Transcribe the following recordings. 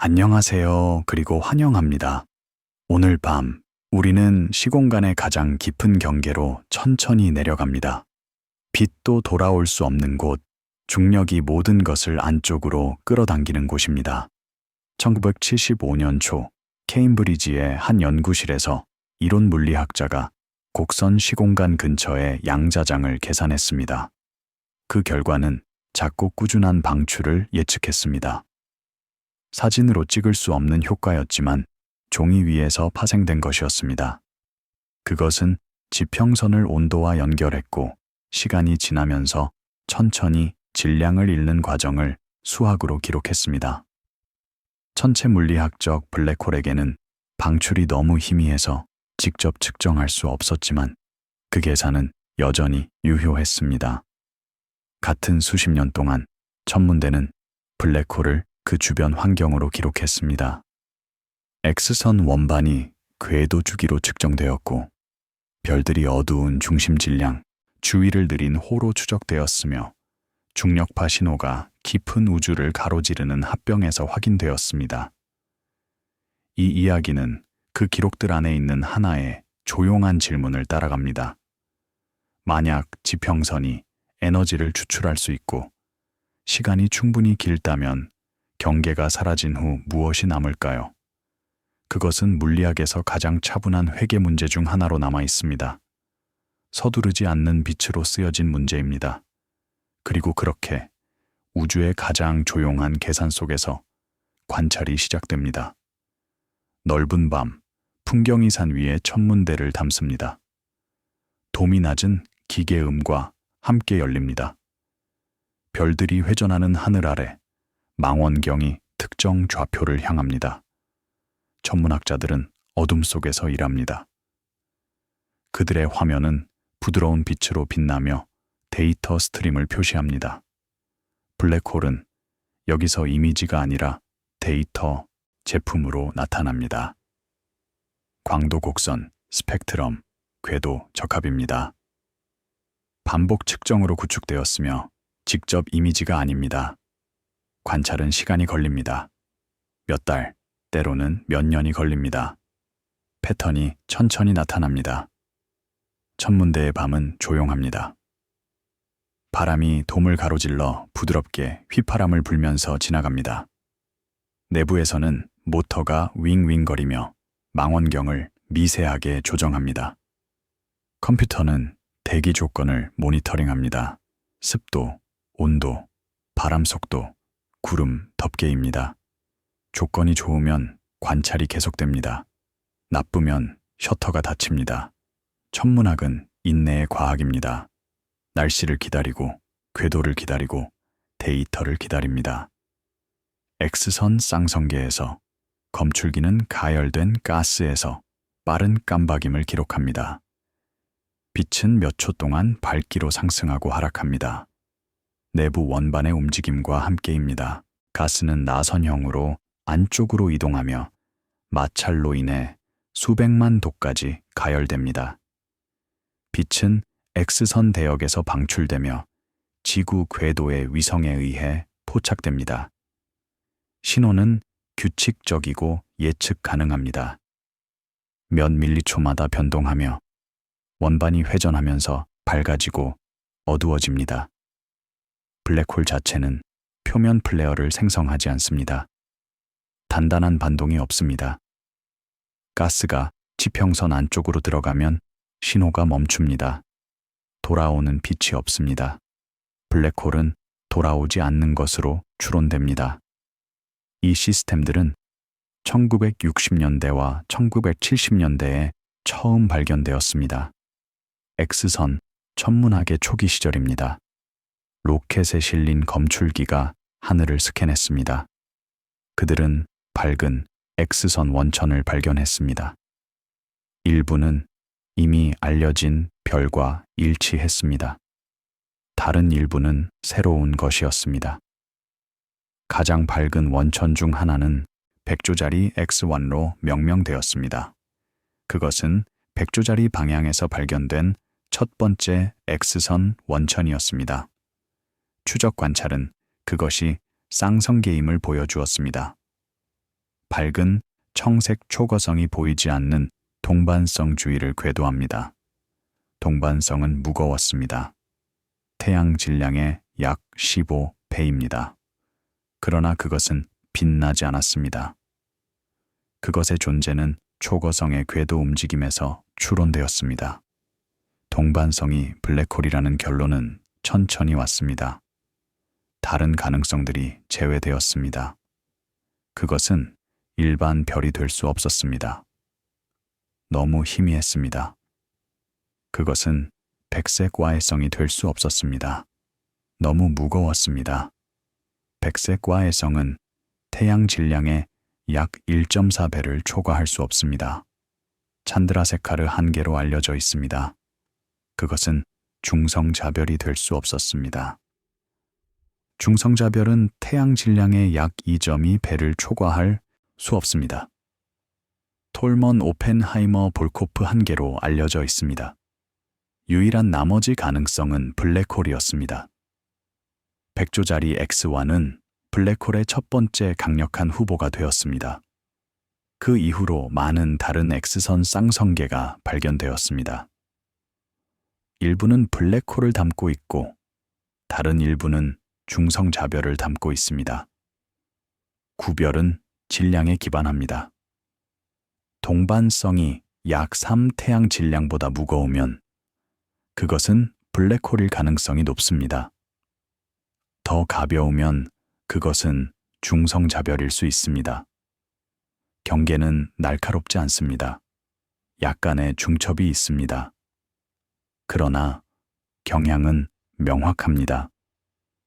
안녕하세요. 그리고 환영합니다. 오늘 밤, 우리는 시공간의 가장 깊은 경계로 천천히 내려갑니다. 빛도 돌아올 수 없는 곳, 중력이 모든 것을 안쪽으로 끌어당기는 곳입니다. 1975년 초, 케임브리지의 한 연구실에서 이론 물리학자가 곡선 시공간 근처의 양자장을 계산했습니다. 그 결과는 작고 꾸준한 방출을 예측했습니다. 사진으로 찍을 수 없는 효과였지만 종이 위에서 파생된 것이었습니다. 그것은 지평선을 온도와 연결했고 시간이 지나면서 천천히 질량을 잃는 과정을 수학으로 기록했습니다. 천체 물리학적 블랙홀에게는 방출이 너무 희미해서 직접 측정할 수 없었지만 그 계산은 여전히 유효했습니다. 같은 수십 년 동안 천문대는 블랙홀을 그 주변 환경으로 기록했습니다. X선 원반이 궤도 주기로 측정되었고 별들이 어두운 중심 질량, 주위를 느린 호로 추적되었으며 중력파 신호가 깊은 우주를 가로지르는 합병에서 확인되었습니다. 이 이야기는 그 기록들 안에 있는 하나의 조용한 질문을 따라갑니다. 만약 지평선이 에너지를 추출할 수 있고 시간이 충분히 길다면 경계가 사라진 후 무엇이 남을까요? 그것은 물리학에서 가장 차분한 회계 문제 중 하나로 남아 있습니다. 서두르지 않는 빛으로 쓰여진 문제입니다. 그리고 그렇게 우주의 가장 조용한 계산 속에서 관찰이 시작됩니다. 넓은 밤, 풍경이 산 위에 천문대를 담습니다. 도미 낮은 기계음과 함께 열립니다. 별들이 회전하는 하늘 아래 망원경이 특정 좌표를 향합니다. 천문학자들은 어둠 속에서 일합니다. 그들의 화면은 부드러운 빛으로 빛나며 데이터 스트림을 표시합니다. 블랙홀은 여기서 이미지가 아니라 데이터, 제품으로 나타납니다. 광도 곡선, 스펙트럼, 궤도 적합입니다. 반복 측정으로 구축되었으며 직접 이미지가 아닙니다. 관찰은 시간이 걸립니다. 몇 달, 때로는 몇 년이 걸립니다. 패턴이 천천히 나타납니다. 천문대의 밤은 조용합니다. 바람이 돔을 가로질러 부드럽게 휘파람을 불면서 지나갑니다. 내부에서는 모터가 윙윙거리며 망원경을 미세하게 조정합니다. 컴퓨터는 대기 조건을 모니터링합니다. 습도, 온도, 바람 속도, 구름, 덮개입니다. 조건이 좋으면 관찰이 계속됩니다. 나쁘면 셔터가 닫힙니다. 천문학은 인내의 과학입니다. 날씨를 기다리고, 궤도를 기다리고, 데이터를 기다립니다. X선 쌍성계에서, 검출기는 가열된 가스에서 빠른 깜박임을 기록합니다. 빛은 몇 초 동안 밝기로 상승하고 하락합니다. 내부 원반의 움직임과 함께입니다. 가스는 나선형으로 안쪽으로 이동하며 마찰로 인해 수백만 도까지 가열됩니다. 빛은 X선 대역에서 방출되며 지구 궤도의 위성에 의해 포착됩니다. 신호는 규칙적이고 예측 가능합니다. 몇 밀리초마다 변동하며 원반이 회전하면서 밝아지고 어두워집니다. 블랙홀 자체는 표면 플레어를 생성하지 않습니다. 단단한 반동이 없습니다. 가스가 지평선 안쪽으로 들어가면 신호가 멈춥니다. 돌아오는 빛이 없습니다. 블랙홀은 돌아오지 않는 것으로 추론됩니다. 이 시스템들은 1960년대와 1970년대에 처음 발견되었습니다. X선 천문학의 초기 시절입니다. 로켓에 실린 검출기가 하늘을 스캔했습니다. 그들은 밝은 X선 원천을 발견했습니다. 일부는 이미 알려진 별과 일치했습니다. 다른 일부는 새로운 것이었습니다. 가장 밝은 원천 중 하나는 100조짜리 X1로 명명되었습니다. 그것은 100조짜리 방향에서 발견된 첫 번째 X선 원천이었습니다. 추적 관찰은 그것이 쌍성계임을 보여주었습니다. 밝은 청색 초거성이 보이지 않는 동반성 주위를 궤도합니다. 동반성은 무거웠습니다. 태양 질량의 약 15배입니다. 그러나 그것은 빛나지 않았습니다. 그것의 존재는 초거성의 궤도 움직임에서 추론되었습니다. 동반성이 블랙홀이라는 결론은 천천히 왔습니다. 다른 가능성들이 제외되었습니다. 그것은 일반 별이 될 수 없었습니다. 너무 희미했습니다. 그것은 백색 와해성이 될 수 없었습니다. 너무 무거웠습니다. 백색 와해성은 태양 질량의 약 1.4배를 초과할 수 없습니다. 찬드라세카르 한계로 알려져 있습니다. 그것은 중성자별이 될 수 없었습니다. 중성자별은 태양 질량의 약 2.2배를 초과할 수 없습니다. 톨먼 오펜하이머 볼코프 한계로 알려져 있습니다. 유일한 나머지 가능성은 블랙홀이었습니다. 100조짜리 X1은 블랙홀의 첫 번째 강력한 후보가 되었습니다. 그 이후로 많은 다른 X선 쌍성계가 발견되었습니다. 일부는 블랙홀을 담고 있고 다른 일부는 중성자별을 담고 있습니다. 구별은 질량에 기반합니다. 동반성이 약 3태양 질량보다 무거우면 그것은 블랙홀일 가능성이 높습니다. 더 가벼우면 그것은 중성자별일 수 있습니다. 경계는 날카롭지 않습니다. 약간의 중첩이 있습니다. 그러나 경향은 명확합니다.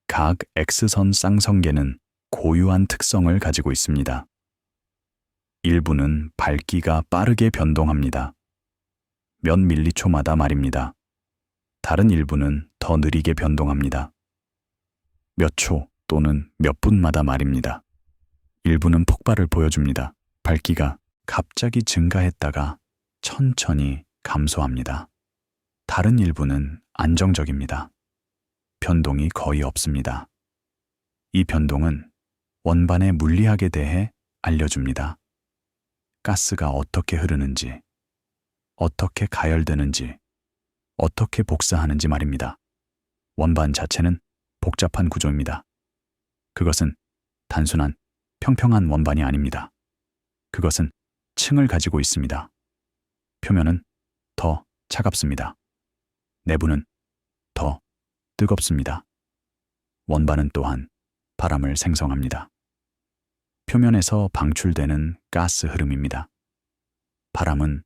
각 X선 쌍성계는 고유한 특성을 가지고 있습니다. 일부는 밝기가 빠르게 변동합니다. 몇 밀리초마다 말입니다. 다른 일부는 더 느리게 변동합니다. 몇 초 또는 몇 분마다 말입니다. 일부는 폭발을 보여줍니다. 밝기가 갑자기 증가했다가 천천히 감소합니다. 다른 일부는 안정적입니다. 변동이 거의 없습니다. 이 변동은 원반의 물리학에 대해 알려줍니다. 가스가 어떻게 흐르는지, 어떻게 가열되는지, 어떻게 복사하는지 말입니다. 원반 자체는 복잡한 구조입니다. 그것은 단순한 평평한 원반이 아닙니다. 그것은 층을 가지고 있습니다. 표면은 더 차갑습니다. 내부는 더 뜨겁습니다. 원반은 또한 바람을 생성합니다. 표면에서 방출되는 가스 흐름입니다. 바람은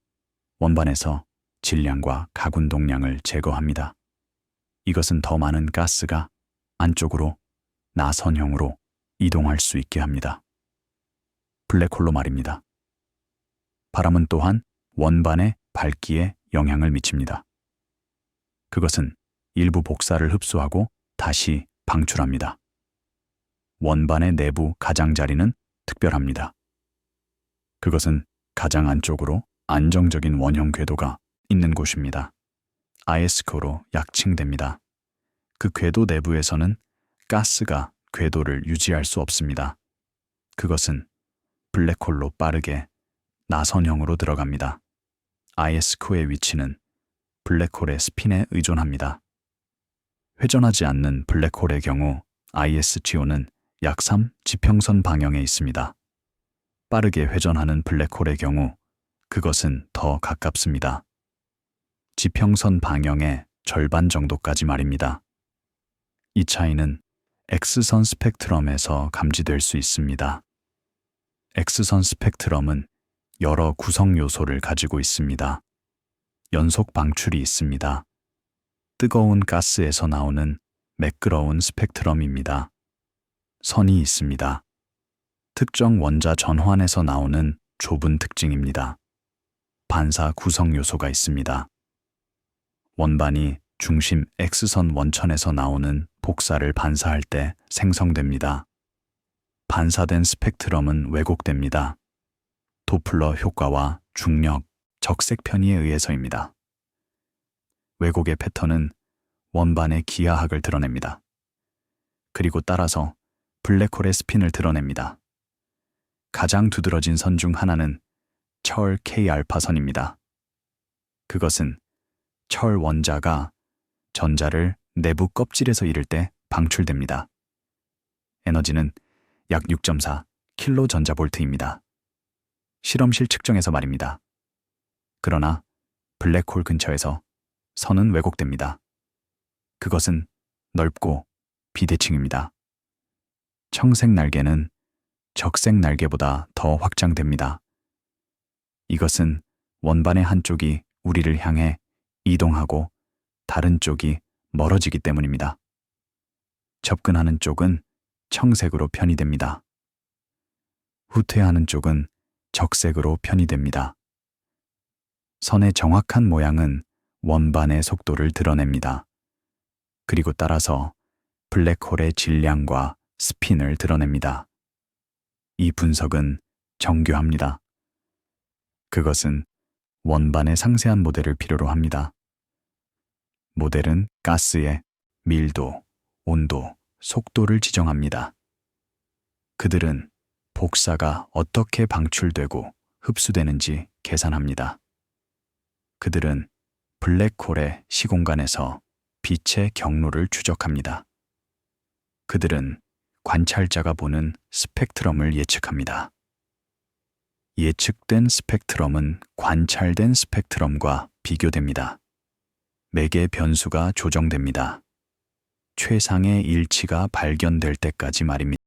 원반에서 질량과 가군동량을 제거합니다. 이것은 더 많은 가스가 안쪽으로 나선형으로 이동할 수 있게 합니다. 블랙홀로 말입니다. 바람은 또한 원반의 밝기에 영향을 미칩니다. 그것은 일부 복사를 흡수하고 다시 방출합니다. 원반의 내부 가장자리는 특별합니다. 그것은 가장 안쪽으로 안정적인 원형 궤도가 있는 곳입니다. 아이스코로 약칭됩니다. 그 궤도 내부에서는 가스가 궤도를 유지할 수 없습니다. 그것은 블랙홀로 빠르게 나선형으로 들어갑니다. 아이스코의 위치는 블랙홀의 스핀에 의존합니다. 회전하지 않는 블랙홀의 경우 ISGO는 약 3 지평선 방향에 있습니다. 빠르게 회전하는 블랙홀의 경우 그것은 더 가깝습니다. 지평선 방향의 절반 정도까지 말입니다. 이 차이는 X선 스펙트럼에서 감지될 수 있습니다. X선 스펙트럼은 여러 구성 요소를 가지고 있습니다. 연속 방출이 있습니다. 뜨거운 가스에서 나오는 매끄러운 스펙트럼입니다. 선이 있습니다. 특정 원자 전환에서 나오는 좁은 특징입니다. 반사 구성 요소가 있습니다. 원반이 중심 X선 원천에서 나오는 복사를 반사할 때 생성됩니다. 반사된 스펙트럼은 왜곡됩니다. 도플러 효과와 중력, 적색 편의에 의해서입니다. 왜곡의 패턴은 원반의 기하학을 드러냅니다. 그리고 따라서 블랙홀의 스핀을 드러냅니다. 가장 두드러진 선 중 하나는 철 K알파선입니다. 그것은 철 원자가 전자를 내부 껍질에서 잃을 때 방출됩니다. 에너지는 약 6.4 킬로 전자볼트입니다. 실험실 측정에서 말입니다. 그러나 블랙홀 근처에서 선은 왜곡됩니다. 그것은 넓고 비대칭입니다. 청색 날개는 적색 날개보다 더 확장됩니다. 이것은 원반의 한쪽이 우리를 향해 이동하고 다른 쪽이 멀어지기 때문입니다. 접근하는 쪽은 청색으로 편의됩니다. 후퇴하는 쪽은 적색으로 편의됩니다. 선의 정확한 모양은 원반의 속도를 드러냅니다. 그리고 따라서 블랙홀의 질량과 스핀을 드러냅니다. 이 분석은 정교합니다. 그것은 원반의 상세한 모델을 필요로 합니다. 모델은 가스의 밀도, 온도, 속도를 지정합니다. 그들은 복사가 어떻게 방출되고 흡수되는지 계산합니다. 그들은 블랙홀의 시공간에서 빛의 경로를 추적합니다. 그들은 관찰자가 보는 스펙트럼을 예측합니다. 예측된 스펙트럼은 관찰된 스펙트럼과 비교됩니다. 매개 변수가 조정됩니다. 최상의 일치가 발견될 때까지 말입니다.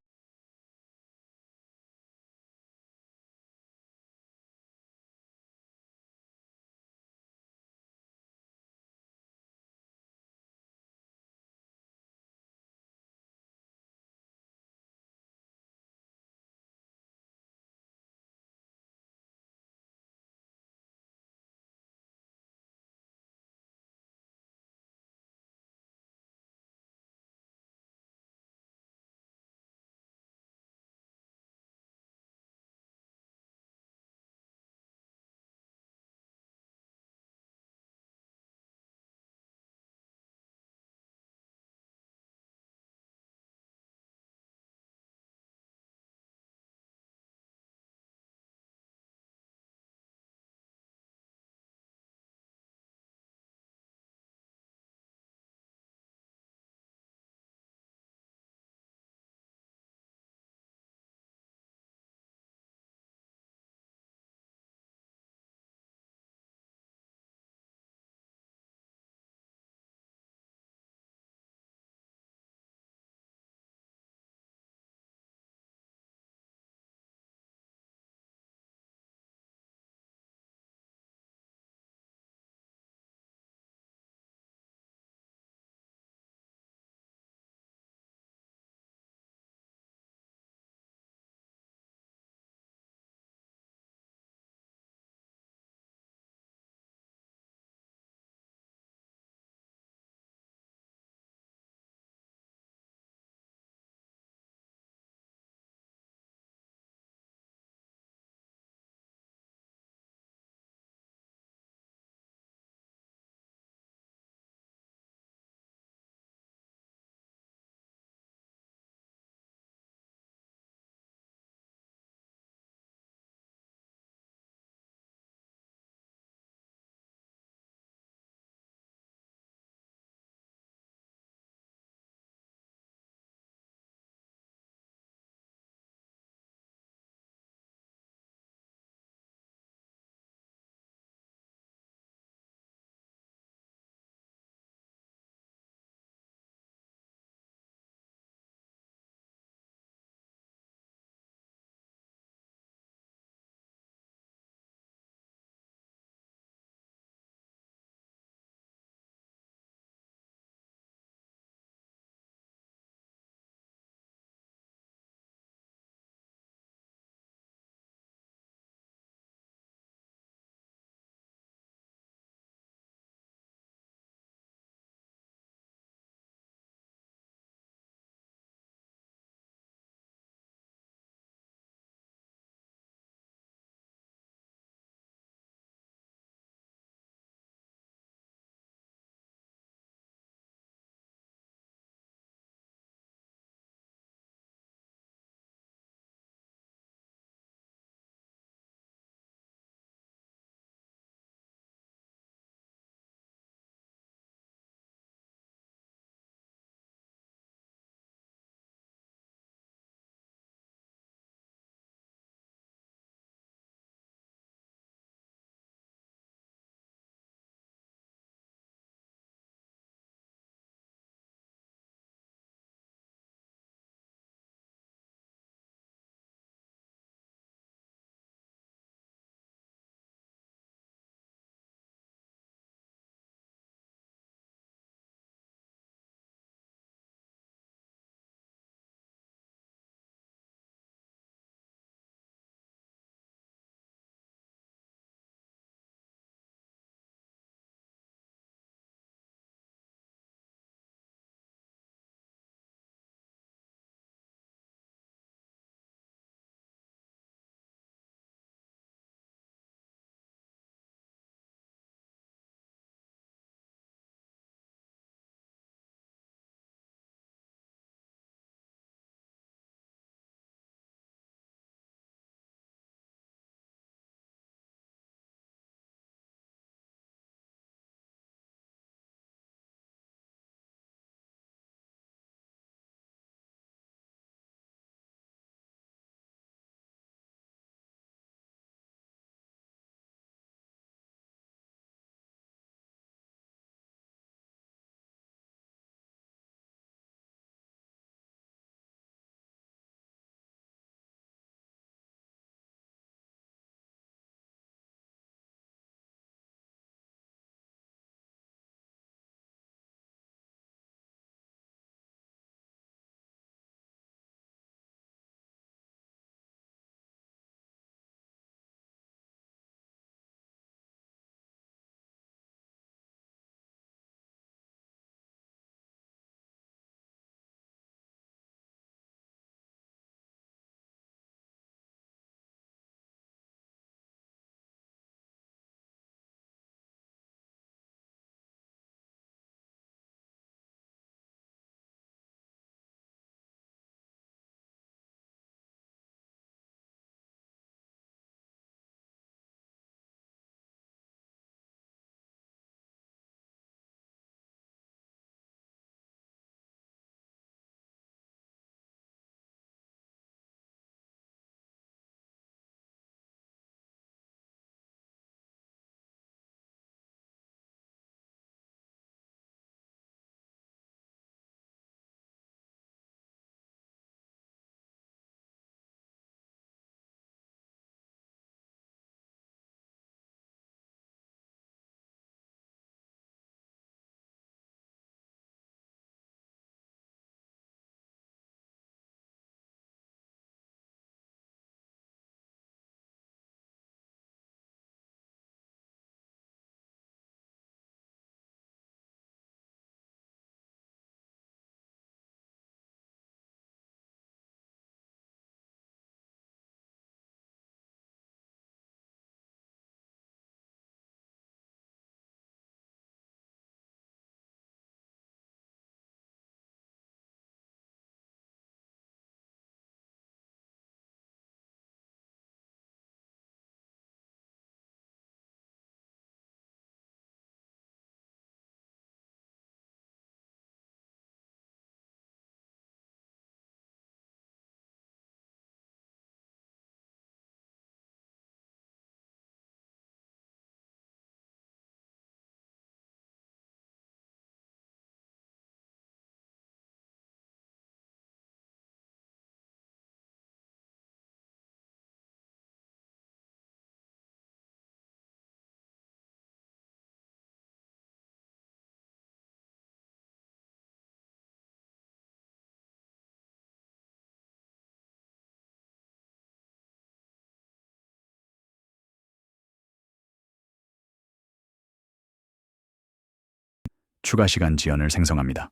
추가 시간 지연을 생성합니다.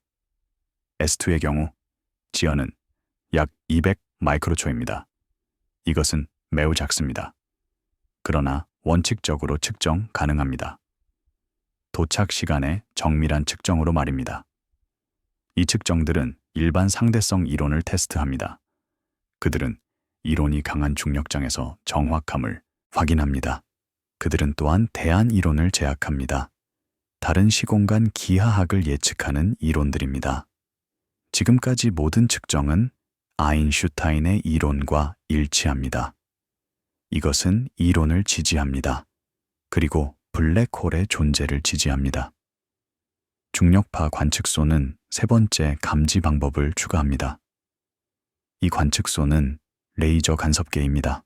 S2의 경우 지연은 약 200 마이크로초입니다. 이것은 매우 작습니다. 그러나 원칙적으로 측정 가능합니다. 도착 시간의 정밀한 측정으로 말입니다. 이 측정들은 일반 상대성 이론을 테스트합니다. 그들은 이론이 강한 중력장에서 정확함을 확인합니다. 그들은 또한 대안 이론을 제약합니다. 다른 시공간 기하학을 예측하는 이론들입니다. 지금까지 모든 측정은 아인슈타인의 이론과 일치합니다. 이것은 이론을 지지합니다. 그리고 블랙홀의 존재를 지지합니다. 중력파 관측소는 세 번째 감지 방법을 추가합니다. 이 관측소는 레이저 간섭계입니다.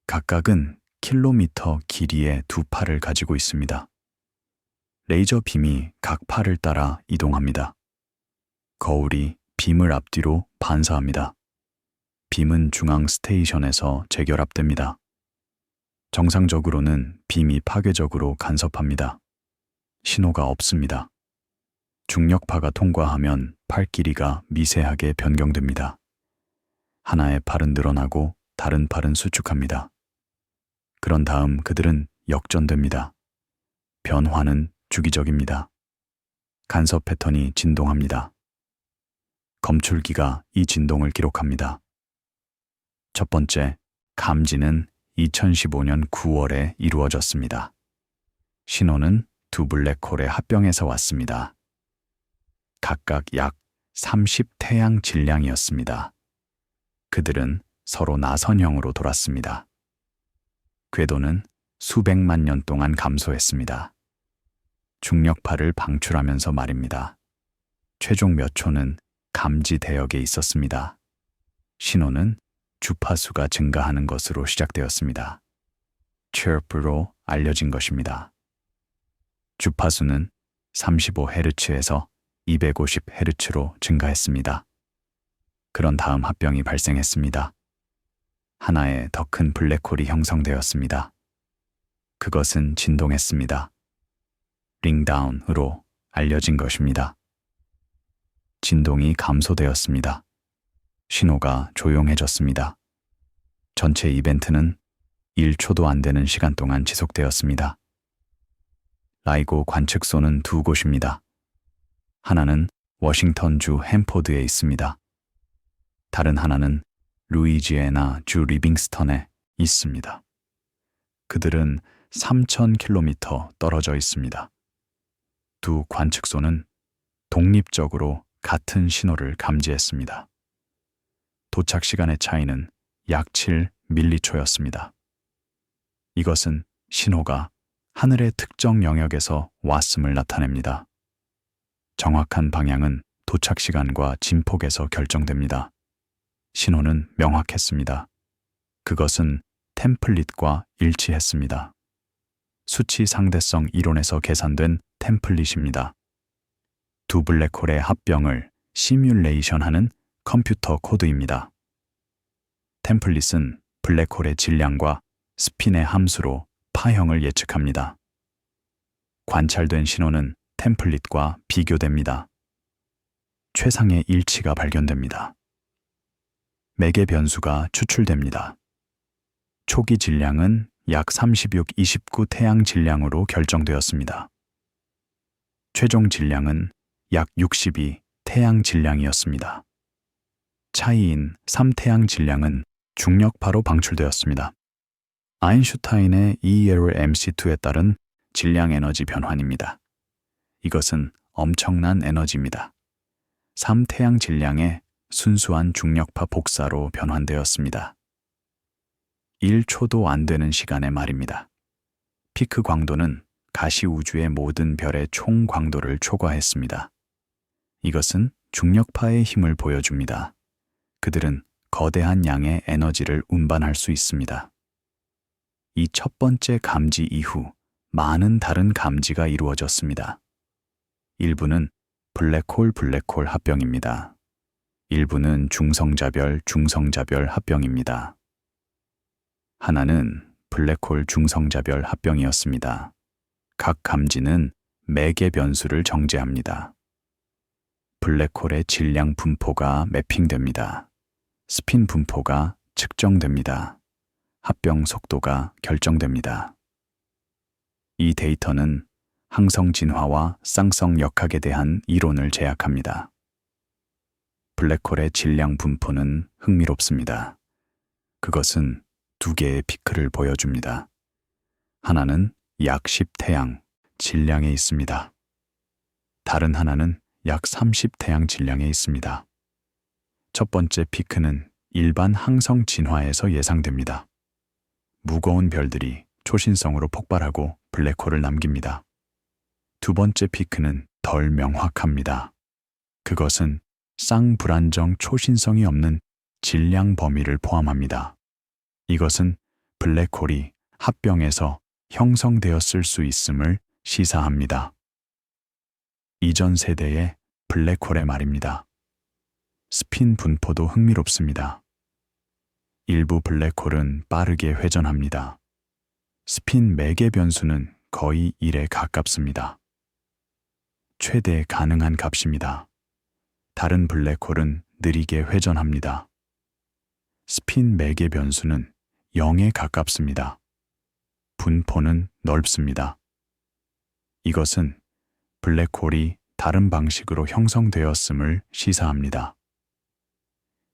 각각은 킬로미터 길이의 두 팔을 가지고 있습니다. 레이저 빔이 각 팔을 따라 이동합니다. 거울이 빔을 앞뒤로 반사합니다. 빔은 중앙 스테이션에서 재결합됩니다. 정상적으로는 빔이 파괴적으로 간섭합니다. 신호가 없습니다. 중력파가 통과하면 팔 길이가 미세하게 변경됩니다. 하나의 팔은 늘어나고 다른 팔은 수축합니다. 그런 다음 그들은 역전됩니다. 변화는 주기적입니다. 간섭 패턴이 진동합니다. 검출기가 이 진동을 기록합니다. 첫 번째, 감지는 2015년 9월에 이루어졌습니다. 신호는 두 블랙홀의 합병에서 왔습니다. 각각 약 30태양 질량이었습니다. 그들은 서로 나선형으로 돌았습니다. 궤도는 수백만 년 동안 감소했습니다. 중력파를 방출하면서 말입니다. 최종 몇 초는 감지 대역에 있었습니다. 신호는 주파수가 증가하는 것으로 시작되었습니다. chirp로 알려진 것입니다. 주파수는 35Hz에서 250Hz로 증가했습니다. 그런 다음 합병이 발생했습니다. 하나의 더 큰 블랙홀이 형성되었습니다. 그것은 진동했습니다. 링다운으로 알려진 것입니다. 진동이 감소되었습니다. 신호가 조용해졌습니다. 전체 이벤트는 1초도 안 되는 시간 동안 지속되었습니다. 라이고 관측소는 두 곳입니다. 하나는 워싱턴주 햄포드에 있습니다. 다른 하나는 루이지애나 주 리빙스턴에 있습니다. 그들은 3,000km 떨어져 있습니다. 두 관측소는 독립적으로 같은 신호를 감지했습니다. 도착 시간의 차이는 약 7밀리초였습니다. 이것은 신호가 하늘의 특정 영역에서 왔음을 나타냅니다. 정확한 방향은 도착 시간과 진폭에서 결정됩니다. 신호는 명확했습니다. 그것은 템플릿과 일치했습니다. 수치 상대성 이론에서 계산된 템플릿입니다. 두 블랙홀의 합병을 시뮬레이션하는 컴퓨터 코드입니다. 템플릿은 블랙홀의 질량과 스핀의 함수로 파형을 예측합니다. 관찰된 신호는 템플릿과 비교됩니다. 최상의 일치가 발견됩니다. 매개 변수가 추출됩니다. 초기 질량은 약 36, 29 태양 질량으로 결정되었습니다. 최종 질량은 약 62 태양 질량이었습니다. 차이인 3태양 질량은 중력파로 방출되었습니다. 아인슈타인의 EL MC2에 따른 질량 에너지 변환입니다. 이것은 엄청난 에너지입니다. 3태양 질량의 순수한 중력파 복사로 변환되었습니다. 1초도 안 되는 시간의 말입니다. 피크 광도는 가시 우주의 모든 별의 총 광도를 초과했습니다. 이것은 중력파의 힘을 보여줍니다. 그들은 거대한 양의 에너지를 운반할 수 있습니다. 이 첫 번째 감지 이후 많은 다른 감지가 이루어졌습니다. 일부는 블랙홀 합병입니다. 일부는 중성자별 합병입니다. 하나는 블랙홀 중성자별 합병이었습니다. 각 감지는 매개 변수를 정제합니다. 블랙홀의 질량 분포가 매핑됩니다. 스핀 분포가 측정됩니다. 합병 속도가 결정됩니다. 이 데이터는 항성 진화와 쌍성 역학에 대한 이론을 제약합니다. 블랙홀의 질량 분포는 흥미롭습니다. 그것은 두 개의 피크를 보여줍니다. 하나는 약 10태양 질량에 있습니다. 다른 하나는 약 30태양 질량에 있습니다. 첫 번째 피크는 일반 항성 진화에서 예상됩니다. 무거운 별들이 초신성으로 폭발하고 블랙홀을 남깁니다. 두 번째 피크는 덜 명확합니다. 그것은 쌍불안정 초신성이 없는 질량 범위를 포함합니다. 이것은 블랙홀이 합병에서 형성되었을 수 있음을 시사합니다. 이전 세대의 블랙홀의 말입니다. 스핀 분포도 흥미롭습니다. 일부 블랙홀은 빠르게 회전합니다. 스핀 매개 변수는 거의 1에 가깝습니다. 최대 가능한 값입니다. 다른 블랙홀은 느리게 회전합니다. 스핀 매개 변수는 0에 가깝습니다. 분포는 넓습니다. 이것은 블랙홀이 다른 방식으로 형성되었음을 시사합니다.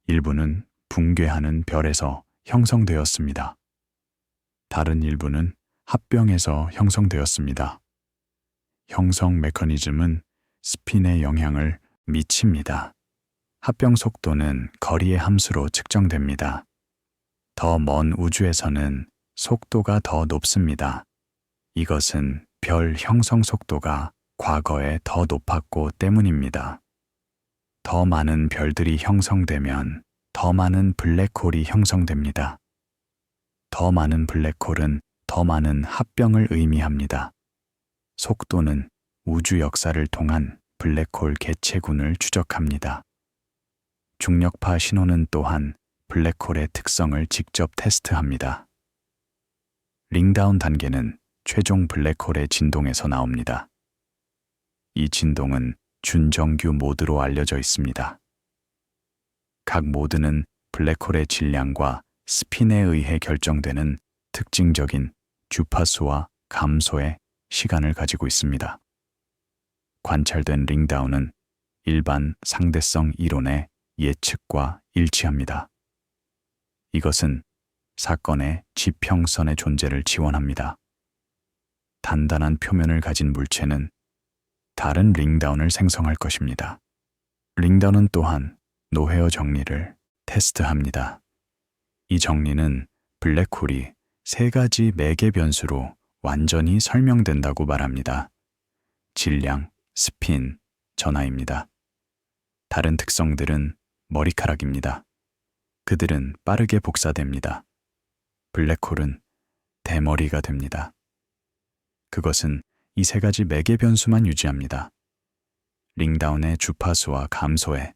일부는 붕괴하는 별에서 형성되었습니다. 다른 일부는 합병에서 형성되었습니다. 형성 메커니즘은 스핀에 영향을 미칩니다. 합병 속도는 거리의 함수로 측정됩니다. 더 먼 우주에서는 속도가 더 높습니다. 이것은 별 형성 속도가 과거에 더 높았고 때문입니다. 더 많은 별들이 형성되면 더 많은 블랙홀이 형성됩니다. 더 많은 블랙홀은 더 많은 합병을 의미합니다. 속도는 우주 역사를 통한 블랙홀 개체군을 추적합니다. 중력파 신호는 또한 블랙홀의 특성을 직접 테스트합니다. 링다운 단계는 최종 블랙홀의 진동에서 나옵니다. 이 진동은 준정규 모드로 알려져 있습니다. 각 모드는 블랙홀의 질량과 스핀에 의해 결정되는 특징적인 주파수와 감소의 시간을 가지고 있습니다. 관찰된 링다운은 일반 상대성 이론의 예측과 일치합니다. 이것은 사건의 지평선의 존재를 지원합니다. 단단한 표면을 가진 물체는 다른 링다운을 생성할 것입니다. 링다운은 또한 노헤어 정리를 테스트합니다. 이 정리는 블랙홀이 세 가지 매개 변수로 완전히 설명된다고 말합니다. 질량, 스핀, 전하입니다. 다른 특성들은 머리카락입니다. 그들은 빠르게 복사됩니다. 블랙홀은 대머리가 됩니다. 그것은 이 세 가지 매개 변수만 유지합니다. 링다운의 주파수와 감소에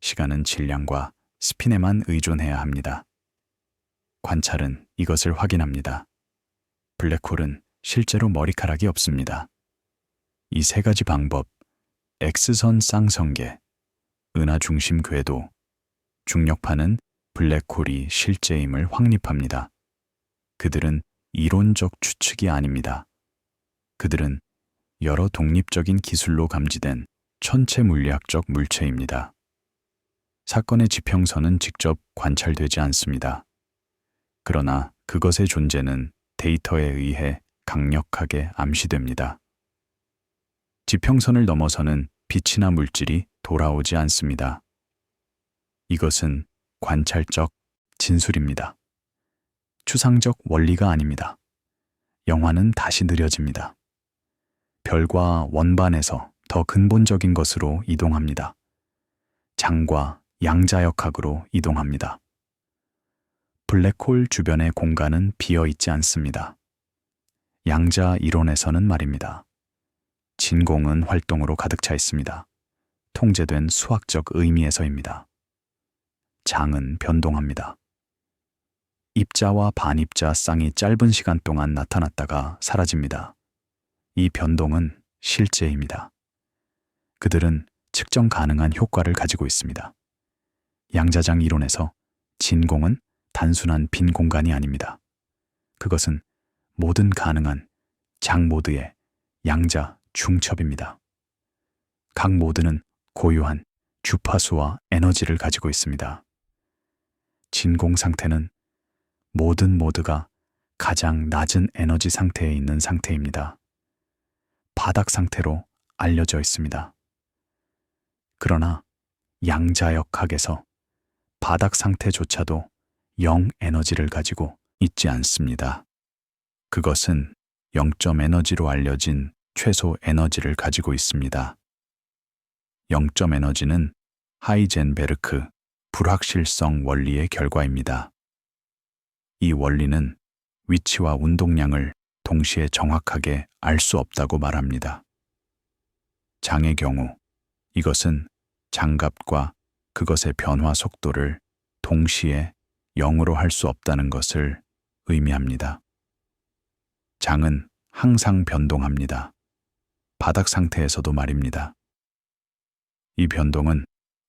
시간은 질량과 스핀에만 의존해야 합니다. 관찰은 이것을 확인합니다. 블랙홀은 실제로 머리카락이 없습니다. 이 세 가지 방법, X선 쌍성계, 은하 중심 궤도, 중력파는 블랙홀이 실제임을 확립합니다. 그들은 이론적 추측이 아닙니다. 그들은 여러 독립적인 기술로 감지된 천체 물리학적 물체입니다. 사건의 지평선은 직접 관찰되지 않습니다. 그러나 그것의 존재는 데이터에 의해 강력하게 암시됩니다. 지평선을 넘어서는 빛이나 물질이 돌아오지 않습니다. 이것은 관찰적 진술입니다. 추상적 원리가 아닙니다. 영화는 다시 느려집니다. 별과 원반에서 더 근본적인 것으로 이동합니다. 장과 양자역학으로 이동합니다. 블랙홀 주변의 공간은 비어 있지 않습니다. 양자 이론에서는 말입니다. 진공은 활동으로 가득 차 있습니다. 통제된 수학적 의미에서입니다. 장은 변동합니다. 입자와 반입자 쌍이 짧은 시간 동안 나타났다가 사라집니다. 이 변동은 실제입니다. 그들은 측정 가능한 효과를 가지고 있습니다. 양자장 이론에서 진공은 단순한 빈 공간이 아닙니다. 그것은 모든 가능한 장 모드의 양자 중첩입니다. 각 모드는 고유한 주파수와 에너지를 가지고 있습니다. 진공 상태는 모든 모드가 가장 낮은 에너지 상태에 있는 상태입니다. 바닥 상태로 알려져 있습니다. 그러나 양자역학에서 바닥 상태조차도 0 에너지를 가지고 있지 않습니다. 그것은 0점 에너지로 알려진 최소 에너지를 가지고 있습니다. 0점 에너지는 하이젠베르크 불확실성 원리의 결과입니다. 이 원리는 위치와 운동량을 동시에 정확하게 알 수 없다고 말합니다. 장의 경우 이것은 장갑과 그것의 변화 속도를 동시에 0으로 할 수 없다는 것을 의미합니다. 장은 항상 변동합니다. 바닥 상태에서도 말입니다. 이 변동은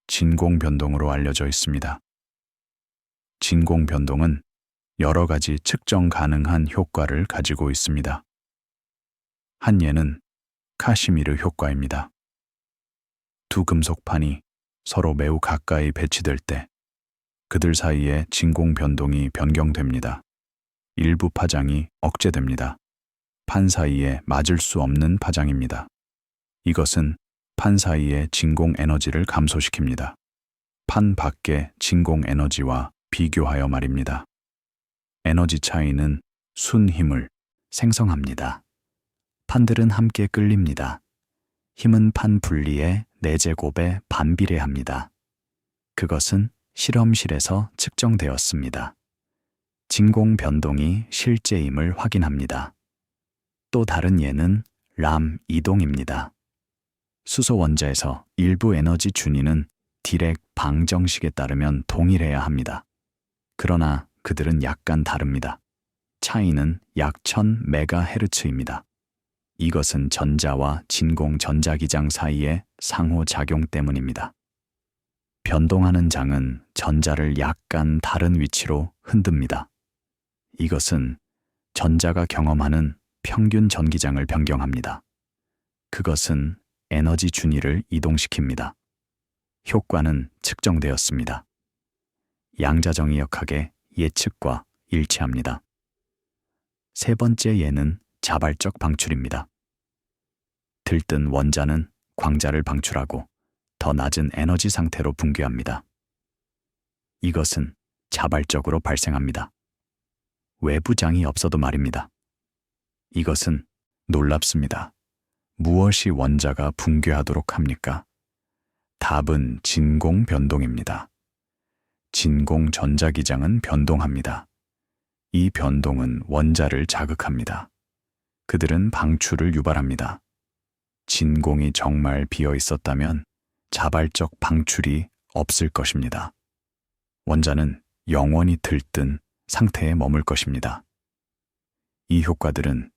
진공 변동으로 알려져 있습니다. 진공 변동은 여러 가지 측정 가능한 효과를 가지고 있습니다. 한 예는 카시미르 효과입니다. 두 금속판이 서로 매우 가까이 배치될 때 그들 사이의 진공 변동이 변경됩니다. 일부 파장이 억제됩니다. 판 사이에 맞을 수 없는 파장입니다. 이것은 판 사이의 진공 에너지를 감소시킵니다. 판 밖의 진공 에너지와 비교하여 말입니다. 에너지 차이는 순 힘을 생성합니다. 판들은 함께 끌립니다. 힘은 판 분리의 4제곱에 반비례합니다. 그것은 실험실에서 측정되었습니다. 진공 변동이 실제임을 확인합니다. 또 다른 예는 람 이동입니다. 수소 원자에서 일부 에너지 준위는 디렉 방정식에 따르면 동일해야 합니다. 그러나 그들은 약간 다릅니다. 차이는 약 1000MHz입니다. 이것은 전자와 진공 전자기장 사이의 상호작용 때문입니다. 변동하는 장은 전자를 약간 다른 위치로 흔듭니다. 이것은 전자가 경험하는 평균 전기장을 변경합니다. 그것은 에너지 준위를 이동시킵니다. 효과는 측정되었습니다. 양자정의역학의 예측과 일치합니다. 세 번째 예는 자발적 방출입니다. 들뜬 원자는 광자를 방출하고 더 낮은 에너지 상태로 붕괴합니다. 이것은 자발적으로 발생합니다. 외부장이 없어도 말입니다. 이것은 놀랍습니다. 무엇이 원자가 붕괴하도록 합니까? 답은 진공 변동입니다. 진공 전자기장은 변동합니다. 이 변동은 원자를 자극합니다. 그들은 방출을 유발합니다. 진공이 정말 비어 있었다면 자발적 방출이 없을 것입니다. 원자는 영원히 들뜬 상태에 머물 것입니다. 이 효과들은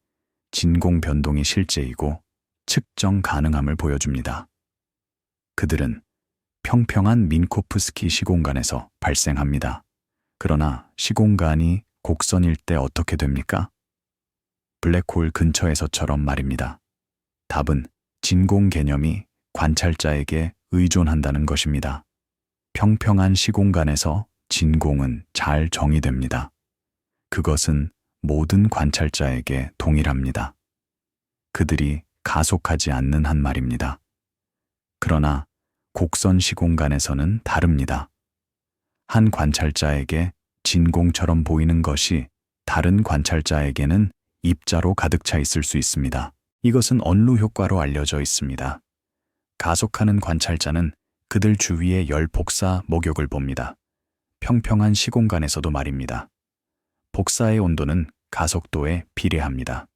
진공 변동이 실제이고 측정 가능함을 보여줍니다. 그들은 평평한 민코프스키 시공간에서 발생합니다. 그러나 시공간이 곡선일 때 어떻게 됩니까? 블랙홀 근처에서처럼 말입니다. 답은 진공 개념이 관찰자에게 의존한다는 것입니다. 평평한 시공간에서 진공은 잘 정의됩니다. 그것은 모든 관찰자에게 동일합니다. 그들이 가속하지 않는 한 말입니다. 그러나 곡선 시공간에서는 다릅니다. 한 관찰자에게 진공처럼 보이는 것이 다른 관찰자에게는 입자로 가득 차 있을 수 있습니다. 이것은 언루 효과로 알려져 있습니다. 가속하는 관찰자는 그들 주위의 열 복사 목욕을 봅니다. 평평한 시공간에서도 말입니다. 복사의 온도는 가속도에 비례합니다.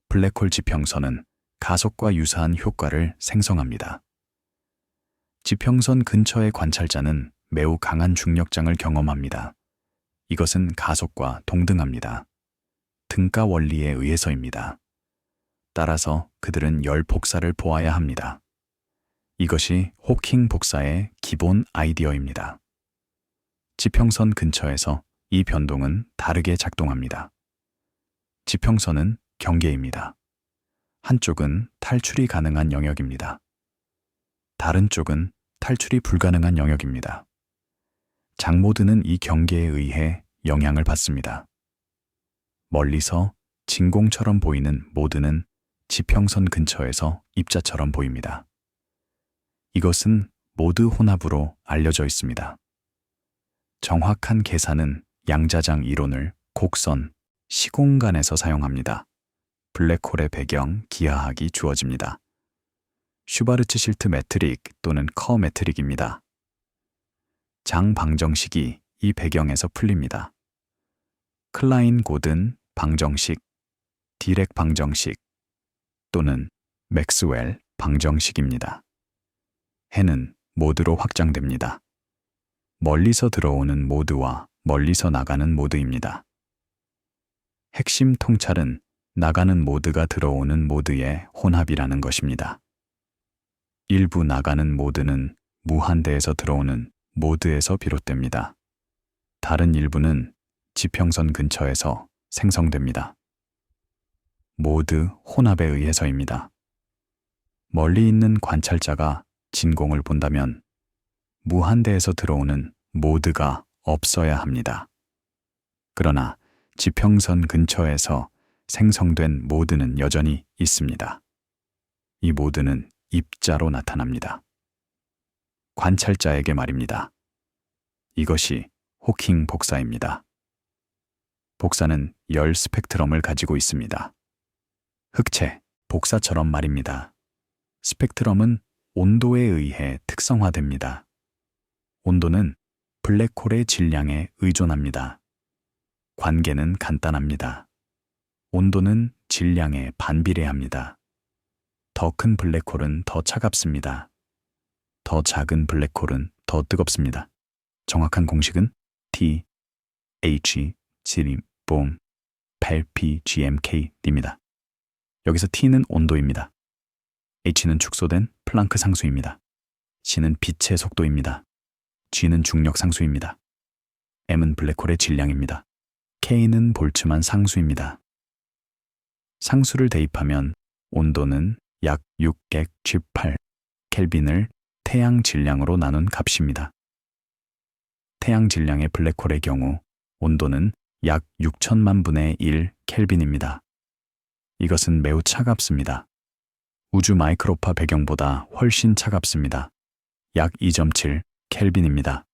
블랙홀 지평선은 가속과 유사한 효과를 생성합니다. 지평선 근처의 관찰자는 매우 강한 중력장을 경험합니다. 이것은 가속과 동등합니다. 등가 원리에 의해서입니다. 따라서 그들은 열 복사를 보아야 합니다. 이것이 호킹 복사의 기본 아이디어입니다. 지평선 근처에서 이 변동은 다르게 작동합니다. 지평선은 경계입니다. 한쪽은 탈출이 가능한 영역입니다. 다른 쪽은 탈출이 불가능한 영역입니다. 장모드는 이 경계에 의해 영향을 받습니다. 멀리서 진공처럼 보이는 모드는 지평선 근처에서 입자처럼 보입니다. 이것은 모드 혼합으로 알려져 있습니다. 정확한 계산은 양자장 이론을 곡선, 시공간에서 사용합니다. 블랙홀의 배경, 기하학이 주어집니다. 슈바르츠-실트 매트릭 또는 커 매트릭입니다. 장 방정식이 이 배경에서 풀립니다. 클라인 고든 방정식, 디렉 방정식 또는 맥스웰 방정식입니다. 해는 모드로 확장됩니다. 멀리서 들어오는 모드와 멀리서 나가는 모드입니다. 핵심 통찰은 나가는 모드가 들어오는 모드의 혼합이라는 것입니다. 일부 나가는 모드는 무한대에서 들어오는 모드에서 비롯됩니다. 다른 일부는 지평선 근처에서 생성됩니다. 모드 혼합에 의해서입니다. 멀리 있는 관찰자가 진공을 본다면 무한대에서 들어오는 모드가 없어야 합니다. 그러나 지평선 근처에서 생성된 모드는 여전히 있습니다. 이 모드는 입자로 나타납니다. 관찰자에게 말입니다. 이것이 호킹 복사입니다. 복사는 열 스펙트럼을 가지고 있습니다. 흑체, 복사처럼 말입니다. 스펙트럼은 온도에 의해 특성화됩니다. 온도는 블랙홀의 질량에 의존합니다. 관계는 간단합니다. 온도는 질량에 반비례합니다. 더 큰 블랙홀은 더 차갑습니다. 더 작은 블랙홀은 더 뜨겁습니다. 정확한 공식은 T, H, 지림, 봄, 8P, GMK입니다. 여기서 T는 온도입니다. H는 축소된 플랑크 상수입니다. C는 빛의 속도입니다. G는 중력 상수입니다. M은 블랙홀의 질량입니다. K는 볼츠만 상수입니다. 상수를 대입하면 온도는 약 618 켈빈을 태양 질량으로 나눈 값입니다. 태양 질량의 블랙홀의 경우 온도는 약 6천만 분의 1 켈빈입니다. 이것은 매우 차갑습니다. 우주 마이크로파 배경보다 훨씬 차갑습니다. 약 2.7 켈빈입니다.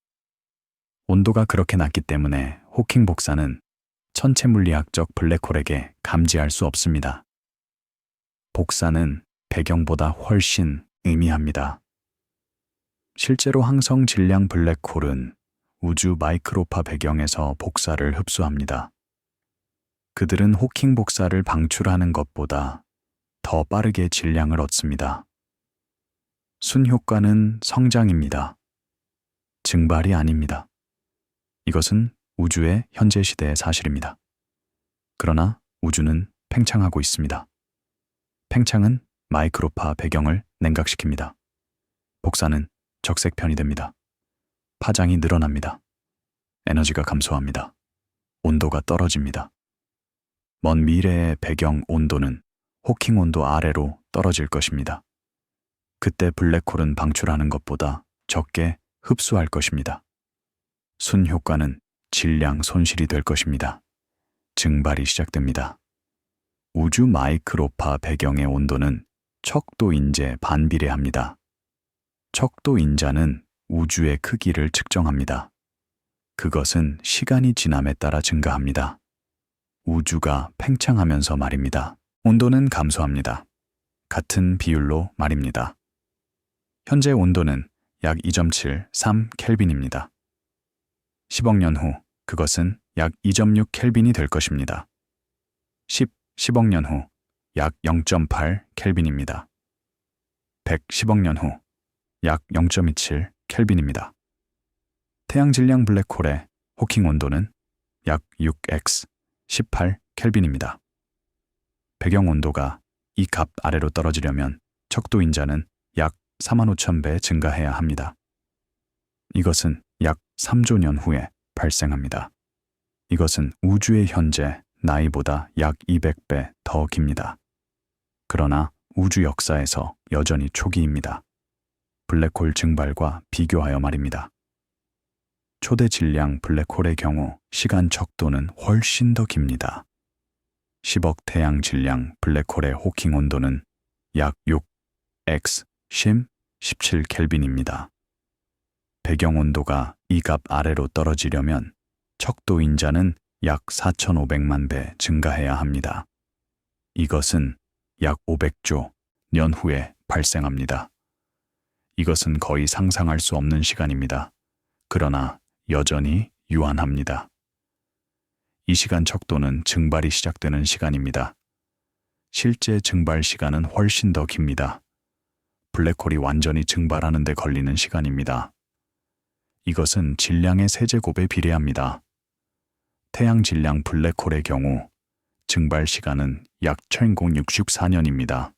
온도가 그렇게 낮기 때문에 호킹 복사는 천체 물리학적 블랙홀에게 감지할 수 없습니다. 복사는 배경보다 훨씬 의미합니다. 실제로 항성 질량 블랙홀은 우주 마이크로파 배경에서 복사를 흡수합니다. 그들은 호킹 복사를 방출하는 것보다 더 빠르게 질량을 얻습니다. 순효과는 성장입니다. 증발이 아닙니다. 이것은 우주의 현재 시대의 사실입니다. 그러나 우주는 팽창하고 있습니다. 팽창은 마이크로파 배경을 냉각시킵니다. 복사는 적색편이 됩니다. 파장이 늘어납니다. 에너지가 감소합니다. 온도가 떨어집니다. 먼 미래의 배경 온도는 호킹 온도 아래로 떨어질 것입니다. 그때 블랙홀은 방출하는 것보다 적게 흡수할 것입니다. 순효과는 질량 손실이 될 것입니다. 증발이 시작됩니다. 우주 마이크로파 배경의 온도는 척도인제 반비례합니다. 척도인자는 우주의 크기를 측정합니다. 그것은 시간이 지남에 따라 증가합니다. 우주가 팽창하면서 말입니다. 온도는 감소합니다. 같은 비율로 말입니다. 현재 온도는 약 2.73 켈빈입니다. 10억 년 후 그것은 약 2.6 켈빈이 될 것입니다. 10억 년 후 약 0.8 켈빈입니다. 110억 년 후 약 0.27 켈빈입니다. 태양 질량 블랙홀의 호킹 온도는 약 6x 18 켈빈입니다. 배경 온도가 이 값 아래로 떨어지려면 척도 인자는 약 45,000배 증가해야 합니다. 이것은 약 3조 년 후에 발생합니다. 이것은 우주의 현재 나이보다 약 200배 더 깁니다. 그러나 우주 역사에서 여전히 초기입니다. 블랙홀 증발과 비교하여 말입니다. 초대 질량 블랙홀의 경우 시간 척도는 훨씬 더 깁니다. 10억 태양 질량 블랙홀의 호킹 온도는 약 6x 심 17켈빈입니다. 배경 온도가 이 값 아래로 떨어지려면 척도 인자는 약 4,500만 배 증가해야 합니다. 이것은 약 500조 년 후에 발생합니다. 이것은 거의 상상할 수 없는 시간입니다. 그러나 여전히 유한합니다. 이 시간 척도는 증발이 시작되는 시간입니다. 실제 증발 시간은 훨씬 더 깁니다. 블랙홀이 완전히 증발하는 데 걸리는 시간입니다. 이것은 질량의 세제곱에 비례합니다. 태양 질량 블랙홀의 경우 증발 시간은 약 1064년입니다.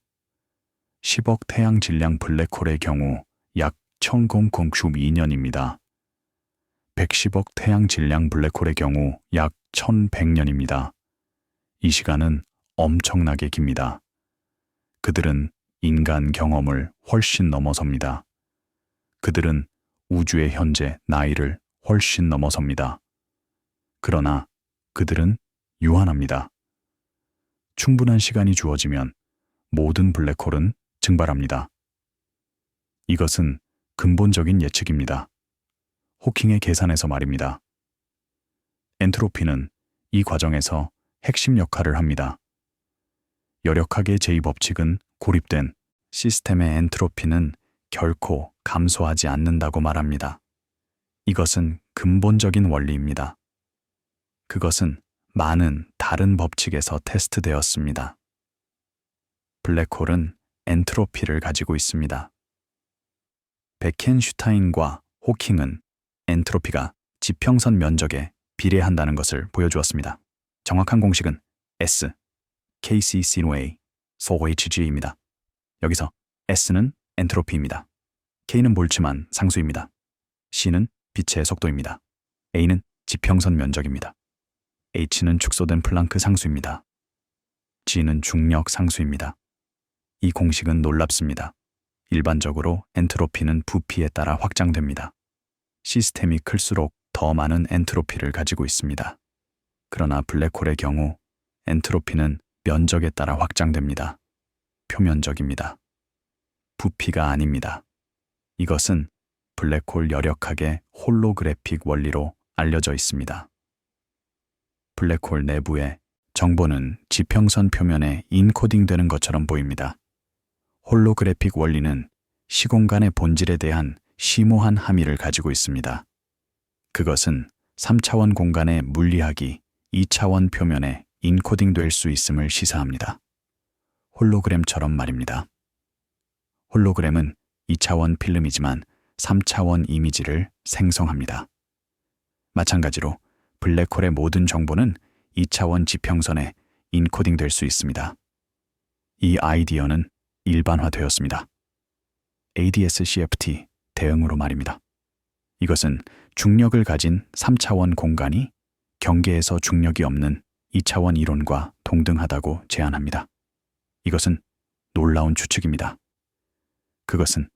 10억 태양 질량 블랙홀의 경우 약 1092년입니다. 110억 태양 질량 블랙홀의 경우 약 1100년입니다. 이 시간은 엄청나게 깁니다. 그들은 인간 경험을 훨씬 넘어섭니다. 그들은 우주의 현재 나이를 훨씬 넘어섭니다. 그러나 그들은 유한합니다. 충분한 시간이 주어지면 모든 블랙홀은 증발합니다. 이것은 근본적인 예측입니다. 호킹의 계산에서 말입니다. 엔트로피는 이 과정에서 핵심 역할을 합니다. 열역학의 제2법칙은 고립된 시스템의 엔트로피는 결코 감소하지 않는다고 말합니다. 이것은 근본적인 원리입니다. 그것은 많은 다른 법칙에서 테스트되었습니다. 블랙홀은 엔트로피를 가지고 있습니다. 베켄슈타인과 호킹은 엔트로피가 지평선 면적에 비례한다는 것을 보여주었습니다. 정확한 공식은 S, KCC노A, SOHG입니다. 여기서 S는 엔트로피입니다. K는 볼츠만 상수입니다. C는 빛의 속도입니다. A는 지평선 면적입니다. H는 축소된 플랑크 상수입니다. G는 중력 상수입니다. 이 공식은 놀랍습니다. 일반적으로 엔트로피는 부피에 따라 확장됩니다. 시스템이 클수록 더 많은 엔트로피를 가지고 있습니다. 그러나 블랙홀의 경우 엔트로피는 면적에 따라 확장됩니다. 표면적입니다. 부피가 아닙니다. 이것은 블랙홀 열역학의 홀로그래픽 원리로 알려져 있습니다. 블랙홀 내부의 정보는 지평선 표면에 인코딩되는 것처럼 보입니다. 홀로그래픽 원리는 시공간의 본질에 대한 심오한 함의를 가지고 있습니다. 그것은 3차원 공간의 물리학이 2차원 표면에 인코딩될 수 있음을 시사합니다. 홀로그램처럼 말입니다. 홀로그램은 2차원 필름이지만 3차원 이미지를 생성합니다. 마찬가지로 블랙홀의 모든 정보는 2차원 지평선에 인코딩될 수 있습니다. 이 아이디어는 일반화되었습니다. ADS-CFT 대응으로 말입니다. 이것은 중력을 가진 3차원 공간이 경계에서 중력이 없는 2차원 이론과 동등하다고 제안합니다. 이것은 놀라운 추측입니다. 그것은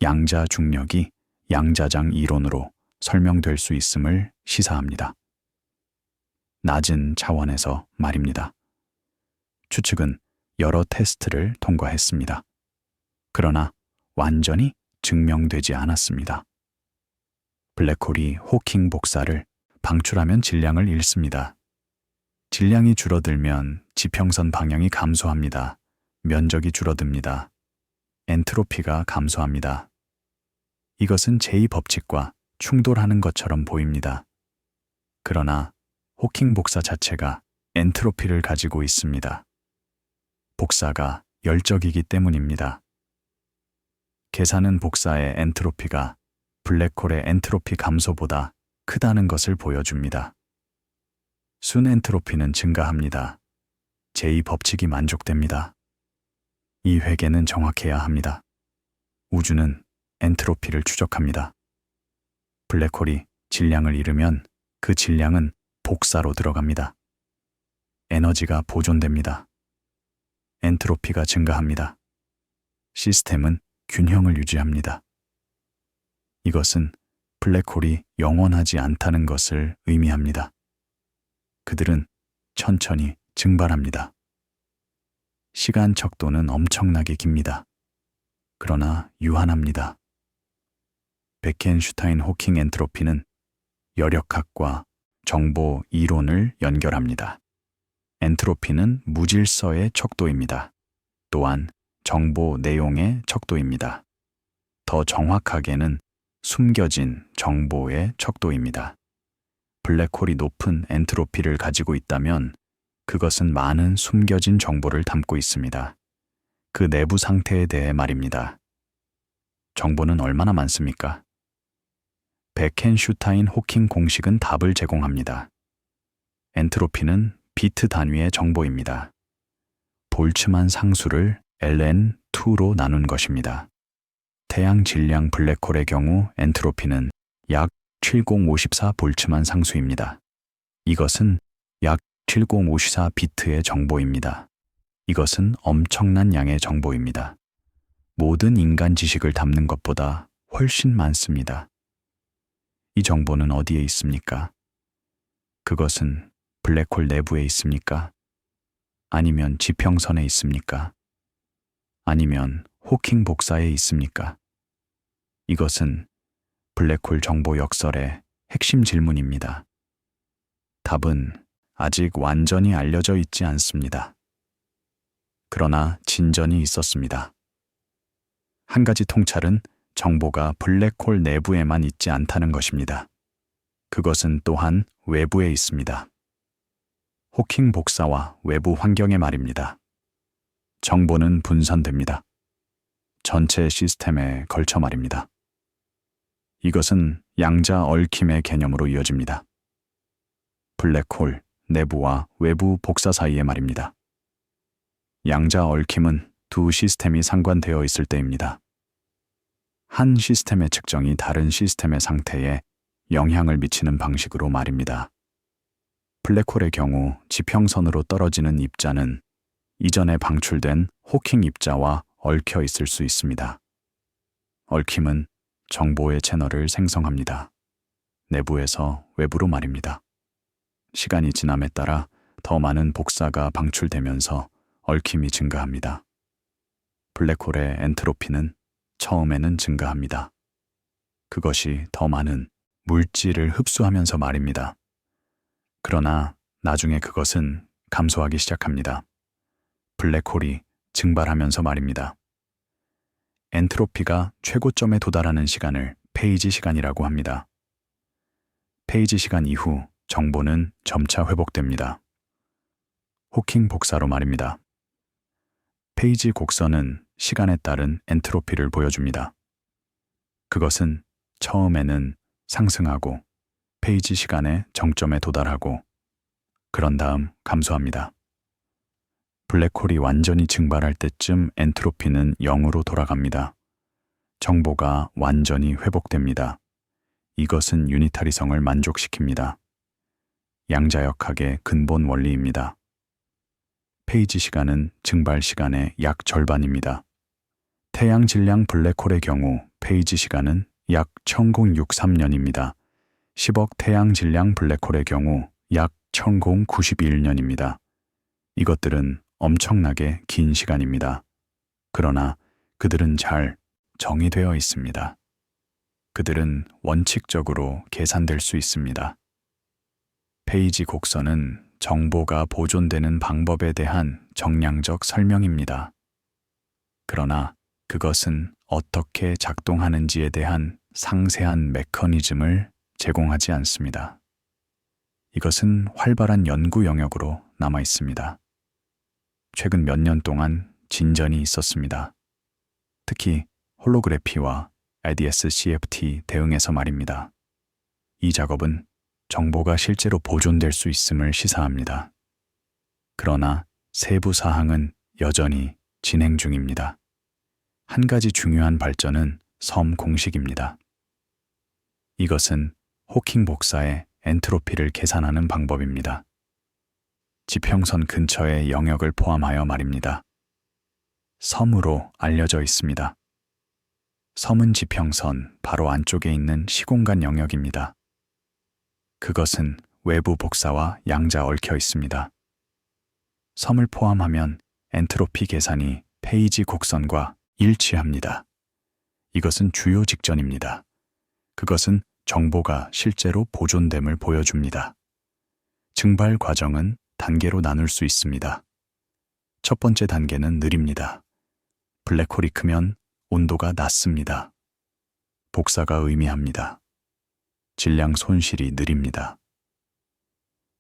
양자 중력이 양자장 이론으로 설명될 수 있음을 시사합니다. 낮은 차원에서 말입니다. 추측은 여러 테스트를 통과했습니다. 그러나 완전히 증명되지 않았습니다. 블랙홀이 호킹 복사를 방출하면 질량을 잃습니다. 질량이 줄어들면 지평선 방향이 감소합니다. 면적이 줄어듭니다. 엔트로피가 감소합니다. 이것은 제2법칙과 충돌하는 것처럼 보입니다. 그러나 호킹 복사 자체가 엔트로피를 가지고 있습니다. 복사가 열적이기 때문입니다. 계산은 복사의 엔트로피가 블랙홀의 엔트로피 감소보다 크다는 것을 보여줍니다. 순 엔트로피는 증가합니다. 제2법칙이 만족됩니다. 이 회계는 정확해야 합니다. 우주는 엔트로피를 추적합니다. 블랙홀이 질량을 잃으면 그 질량은 복사로 들어갑니다. 에너지가 보존됩니다. 엔트로피가 증가합니다. 시스템은 균형을 유지합니다. 이것은 블랙홀이 영원하지 않다는 것을 의미합니다. 그들은 천천히 증발합니다. 시간 척도는 엄청나게 깁니다. 그러나 유한합니다. 베켄슈타인 호킹 엔트로피는 여력학과 정보 이론을 연결합니다. 엔트로피는 무질서의 척도입니다. 또한 정보 내용의 척도입니다. 더 정확하게는 숨겨진 정보의 척도입니다. 블랙홀이 높은 엔트로피를 가지고 있다면 그것은 많은 숨겨진 정보를 담고 있습니다. 그 내부 상태에 대해 말입니다. 정보는 얼마나 많습니까? 베켄슈타인 호킹 공식은 답을 제공합니다. 엔트로피는 비트 단위의 정보입니다. 볼츠만 상수를 ln2로 나눈 것입니다. 태양 질량 블랙홀의 경우 엔트로피는 약 7054 볼츠만 상수입니다. 이것은 약 7054 비트의 정보입니다. 이것은 엄청난 양의 정보입니다. 모든 인간 지식을 담는 것보다 훨씬 많습니다. 이 정보는 어디에 있습니까? 그것은 블랙홀 내부에 있습니까? 아니면 지평선에 있습니까? 아니면 호킹 복사에 있습니까? 이것은 블랙홀 정보 역설의 핵심 질문입니다. 답은 아직 완전히 알려져 있지 않습니다. 그러나 진전이 있었습니다. 한 가지 통찰은 정보가 블랙홀 내부에만 있지 않다는 것입니다. 그것은 또한 외부에 있습니다. 호킹 복사와 외부 환경의 말입니다. 정보는 분산됩니다. 전체 시스템에 걸쳐 말입니다. 이것은 양자 얽힘의 개념으로 이어집니다. 블랙홀 내부와 외부 복사 사이의 말입니다. 양자 얽힘은 두 시스템이 상관되어 있을 때입니다. 한 시스템의 측정이 다른 시스템의 상태에 영향을 미치는 방식으로 말입니다. 블랙홀의 경우 지평선으로 떨어지는 입자는 이전에 방출된 호킹 입자와 얽혀 있을 수 있습니다. 얽힘은 정보의 채널을 생성합니다. 내부에서 외부로 말입니다. 시간이 지남에 따라 더 많은 복사가 방출되면서 얽힘이 증가합니다. 블랙홀의 엔트로피는 처음에는 증가합니다. 그것이 더 많은 물질을 흡수하면서 말입니다. 그러나 나중에 그것은 감소하기 시작합니다. 블랙홀이 증발하면서 말입니다. 엔트로피가 최고점에 도달하는 시간을 페이지 시간이라고 합니다. 페이지 시간 이후 정보는 점차 회복됩니다. 호킹 복사로 말입니다. 페이지 곡선은 시간에 따른 엔트로피를 보여줍니다. 그것은 처음에는 상승하고 페이지 시간의 정점에 도달하고 그런 다음 감소합니다. 블랙홀이 완전히 증발할 때쯤 엔트로피는 0으로 돌아갑니다. 정보가 완전히 회복됩니다. 이것은 유니타리성을 만족시킵니다. 양자역학의 근본 원리입니다. 페이지 시간은 증발 시간의 약 절반입니다. 태양 질량 블랙홀의 경우 페이지 시간은 약 1063년입니다. 10억 태양 질량 블랙홀의 경우 약 1091년입니다. 이것들은 엄청나게 긴 시간입니다. 그러나 그들은 잘 정의되어 있습니다. 그들은 원칙적으로 계산될 수 있습니다. 페이지 곡선은 정보가 보존되는 방법에 대한 정량적 설명입니다. 그러나 그것은 어떻게 작동하는지에 대한 상세한 메커니즘을 제공하지 않습니다. 이것은 활발한 연구 영역으로 남아 있습니다. 최근 몇 년 동안 진전이 있었습니다. 특히 홀로그래피와 IDS-CFT 대응에서 말입니다. 이 작업은 정보가 실제로 보존될 수 있음을 시사합니다. 그러나 세부 사항은 여전히 진행 중입니다. 한 가지 중요한 발전은 섬 공식입니다. 이것은 호킹 복사의 엔트로피를 계산하는 방법입니다. 지평선 근처의 영역을 포함하여 말입니다. 섬으로 알려져 있습니다. 섬은 지평선 바로 안쪽에 있는 시공간 영역입니다. 그것은 외부 복사와 양자 얽혀 있습니다. 섬을 포함하면 엔트로피 계산이 페이지 곡선과 일치합니다. 이것은 주요 직전입니다. 그것은 정보가 실제로 보존됨을 보여줍니다. 증발 과정은 단계로 나눌 수 있습니다. 첫 번째 단계는 느립니다. 블랙홀이 크면 온도가 낮습니다. 복사가 의미합니다. 질량 손실이 느립니다.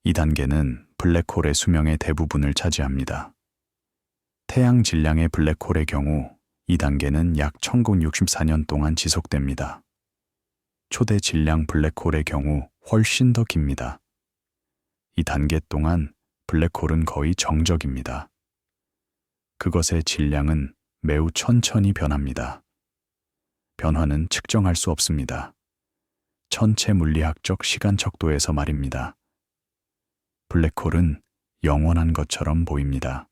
이 단계는 블랙홀의 수명의 대부분을 차지합니다. 태양 질량의 블랙홀의 경우 이 단계는 약 1964년 동안 지속됩니다. 초대 질량 블랙홀의 경우 훨씬 더 깁니다. 이 단계 동안 블랙홀은 거의 정적입니다. 그것의 질량은 매우 천천히 변합니다. 변화는 측정할 수 없습니다. 천체 물리학적 시간 척도에서 말입니다. 블랙홀은 영원한 것처럼 보입니다.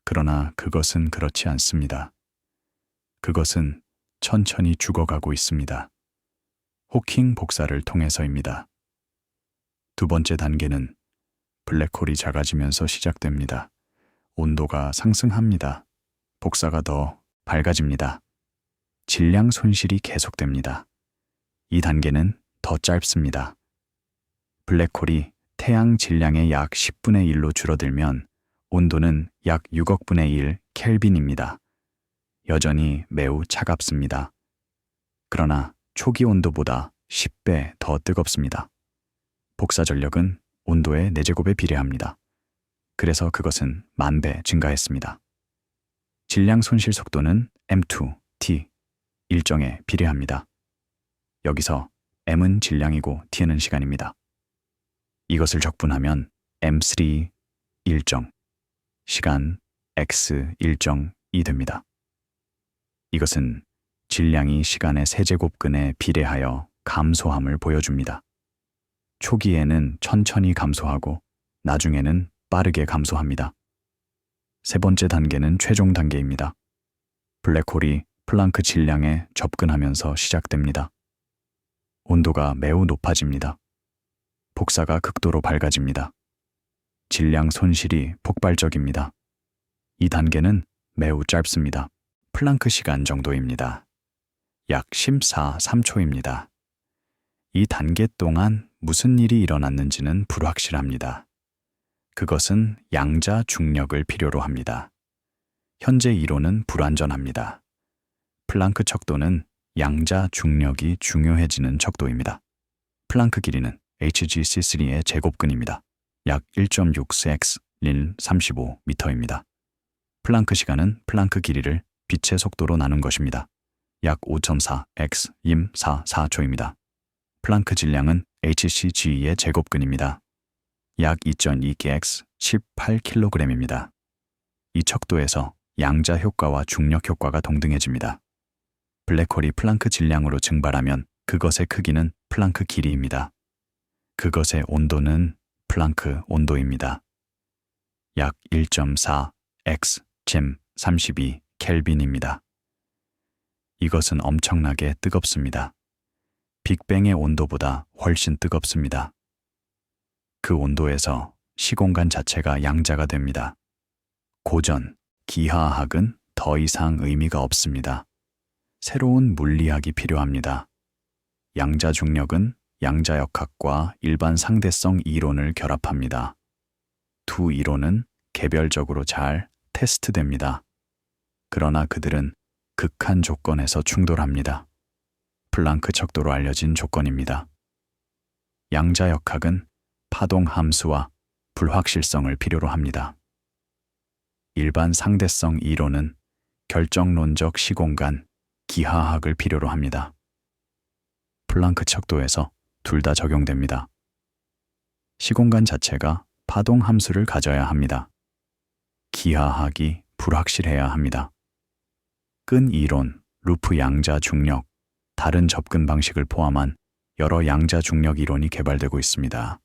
그러나 그것은 그렇지 않습니다. 그것은 천천히 죽어가고 있습니다. 호킹 복사를 통해서입니다. 두 번째 단계는 블랙홀이 작아지면서 시작됩니다. 온도가 상승합니다. 복사가 더 밝아집니다. 질량 손실이 계속됩니다. 이 단계는 더 짧습니다. 블랙홀이 태양 질량의 약 10분의 1로 줄어들면 온도는 약 6억 분의 1 켈빈입니다. 여전히 매우 차갑습니다. 그러나 초기 온도보다 10배 더 뜨겁습니다. 복사 전력은 온도의 4제곱에 비례합니다. 그래서 그것은 10,000배 증가했습니다. 질량 손실 속도는 M2, T, 일정에 비례합니다. 여기서 M은 질량이고 T는 시간입니다. 이것을 적분하면 M3 일정, 시간 X 일정이 됩니다. 이것은 질량이 시간의 세제곱근에 비례하여 감소함을 보여줍니다. 초기에는 천천히 감소하고 나중에는 빠르게 감소합니다. 세 번째 단계는 최종 단계입니다. 블랙홀이 플랑크 질량에 접근하면서 시작됩니다. 온도가 매우 높아집니다. 복사가 극도로 밝아집니다. 질량 손실이 폭발적입니다. 이 단계는 매우 짧습니다. 플랑크 시간 정도입니다. 약 14~3초입니다. 이 단계 동안 무슨 일이 일어났는지는 불확실합니다. 그것은 양자 중력을 필요로 합니다. 현재 이론은 불완전합니다. 플랑크 척도는 양자 중력이 중요해지는 척도입니다. 플랑크 길이는 HGC3의 제곱근입니다. 약 1.6x 린 35m입니다. 플랑크 시간은 플랑크 길이를 빛의 속도로 나눈 것입니다. 약 5.4x 임 44초입니다. 플랑크 질량은 HCG의 제곱근입니다. 약 2.2kx 18kg입니다. 이 척도에서 양자 효과와 중력 효과가 동등해집니다. 블랙홀이 플랑크 질량으로 증발하면 그것의 크기는 플랑크 길이입니다. 그것의 온도는 플랑크 온도입니다. 약 1.4x 잼 32 켈빈입니다. 이것은 엄청나게 뜨겁습니다. 빅뱅의 온도보다 훨씬 뜨겁습니다. 그 온도에서 시공간 자체가 양자가 됩니다. 고전, 기하학은 더 이상 의미가 없습니다. 새로운 물리학이 필요합니다. 양자 중력은 양자역학과 일반 상대성 이론을 결합합니다. 두 이론은 개별적으로 잘 테스트됩니다. 그러나 그들은 극한 조건에서 충돌합니다. 플랑크 척도로 알려진 조건입니다. 양자역학은 파동 함수와 불확실성을 필요로 합니다. 일반 상대성 이론은 결정론적 시공간, 기하학을 필요로 합니다. 플랑크 척도에서 둘 다 적용됩니다. 시공간 자체가 파동 함수를 가져야 합니다. 기하학이 불확실해야 합니다. 끈 이론, 루프 양자 중력, 다른 접근 방식을 포함한 여러 양자 중력 이론이 개발되고 있습니다.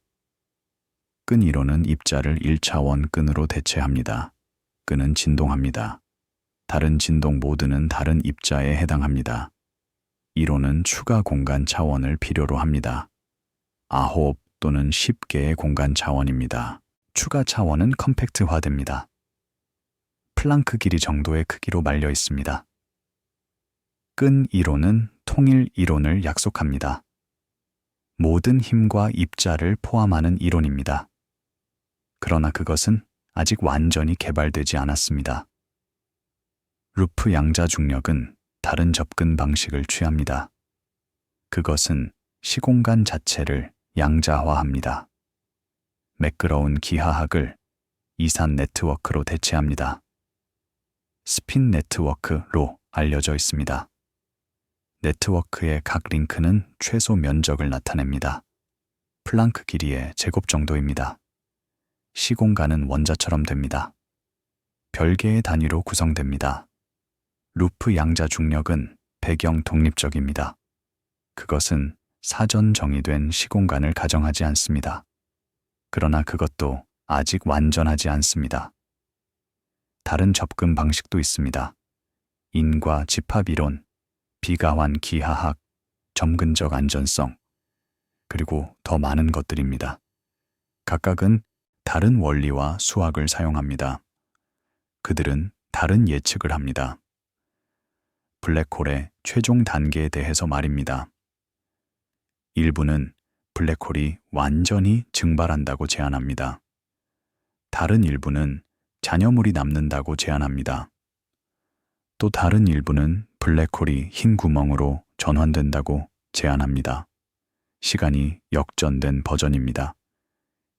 끈 이론은 입자를 1차원 끈으로 대체합니다. 끈은 진동합니다. 다른 진동 모드는 다른 입자에 해당합니다. 이론은 추가 공간 차원을 필요로 합니다. 9 또는 10개의 공간 차원입니다. 추가 차원은 컴팩트화됩니다. 플랑크 길이 정도의 크기로 말려 있습니다. 끈 이론은 통일 이론을 약속합니다. 모든 힘과 입자를 포함하는 이론입니다. 그러나 그것은 아직 완전히 개발되지 않았습니다. 루프 양자 중력은 다른 접근 방식을 취합니다. 그것은 시공간 자체를 양자화합니다. 매끄러운 기하학을 이산 네트워크로 대체합니다. 스핀 네트워크로 알려져 있습니다. 네트워크의 각 링크는 최소 면적을 나타냅니다. 플랑크 길이의 제곱 정도입니다. 시공간은 원자처럼 됩니다. 별개의 단위로 구성됩니다. 루프 양자 중력은 배경 독립적입니다. 그것은 사전 정의된 시공간을 가정하지 않습니다. 그러나 그것도 아직 완전하지 않습니다. 다른 접근 방식도 있습니다. 인과 집합 이론, 비가환 기하학, 점근적 안전성, 그리고 더 많은 것들입니다. 각각은 다른 원리와 수학을 사용합니다. 그들은 다른 예측을 합니다. 블랙홀의 최종 단계에 대해서 말입니다. 일부는 블랙홀이 완전히 증발한다고 제안합니다. 다른 일부는 잔여물이 남는다고 제안합니다. 또 다른 일부는 블랙홀이 흰 구멍으로 전환된다고 제안합니다. 시간이 역전된 버전입니다.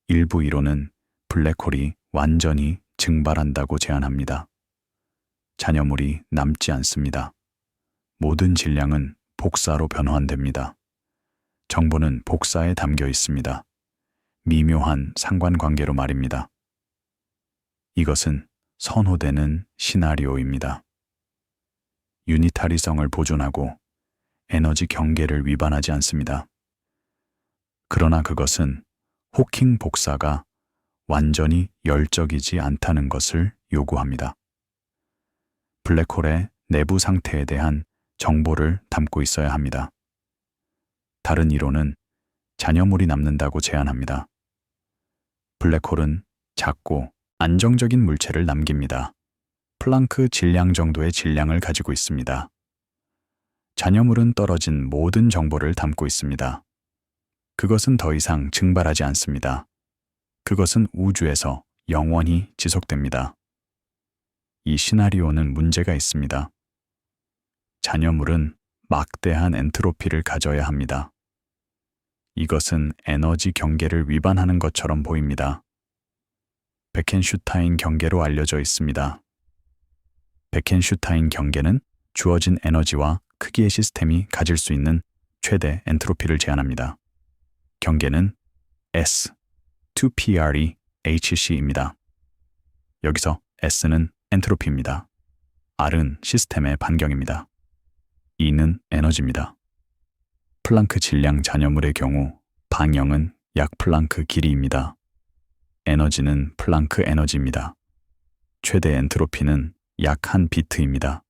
일부 이론은 블랙홀이 완전히 증발한다고 제안합니다. 잔여물이 남지 않습니다. 모든 질량은 복사로 변환됩니다. 정보는 복사에 담겨 있습니다. 미묘한 상관관계로 말입니다. 이것은 선호되는 시나리오입니다. 유니타리성을 보존하고 에너지 경계를 위반하지 않습니다. 그러나 그것은 호킹 복사가 완전히 열적이지 않다는 것을 요구합니다. 블랙홀의 내부 상태에 대한 정보를 담고 있어야 합니다. 다른 이론은 잔여물이 남는다고 제안합니다. 블랙홀은 작고 안정적인 물체를 남깁니다. 플랑크 질량 정도의 질량을 가지고 있습니다. 잔여물은 떨어진 모든 정보를 담고 있습니다. 그것은 더 이상 증발하지 않습니다. 그것은 우주에서 영원히 지속됩니다. 이 시나리오는 문제가 있습니다. 잔여물은 막대한 엔트로피를 가져야 합니다. 이것은 에너지 경계를 위반하는 것처럼 보입니다. 베켄슈타인 경계로 알려져 있습니다. 베켄슈타인 경계는 주어진 에너지와 크기의 시스템이 가질 수 있는 최대 엔트로피를 제한합니다. 경계는 S, 2PRE, HC입니다. 여기서 S는 엔트로피입니다. R은 시스템의 반경입니다. E는 에너지입니다. 플랑크 질량 잔여물의 경우 방형은 약 플랑크 길이입니다. 에너지는 플랑크 에너지입니다. 최대 엔트로피는 약 1비트입니다.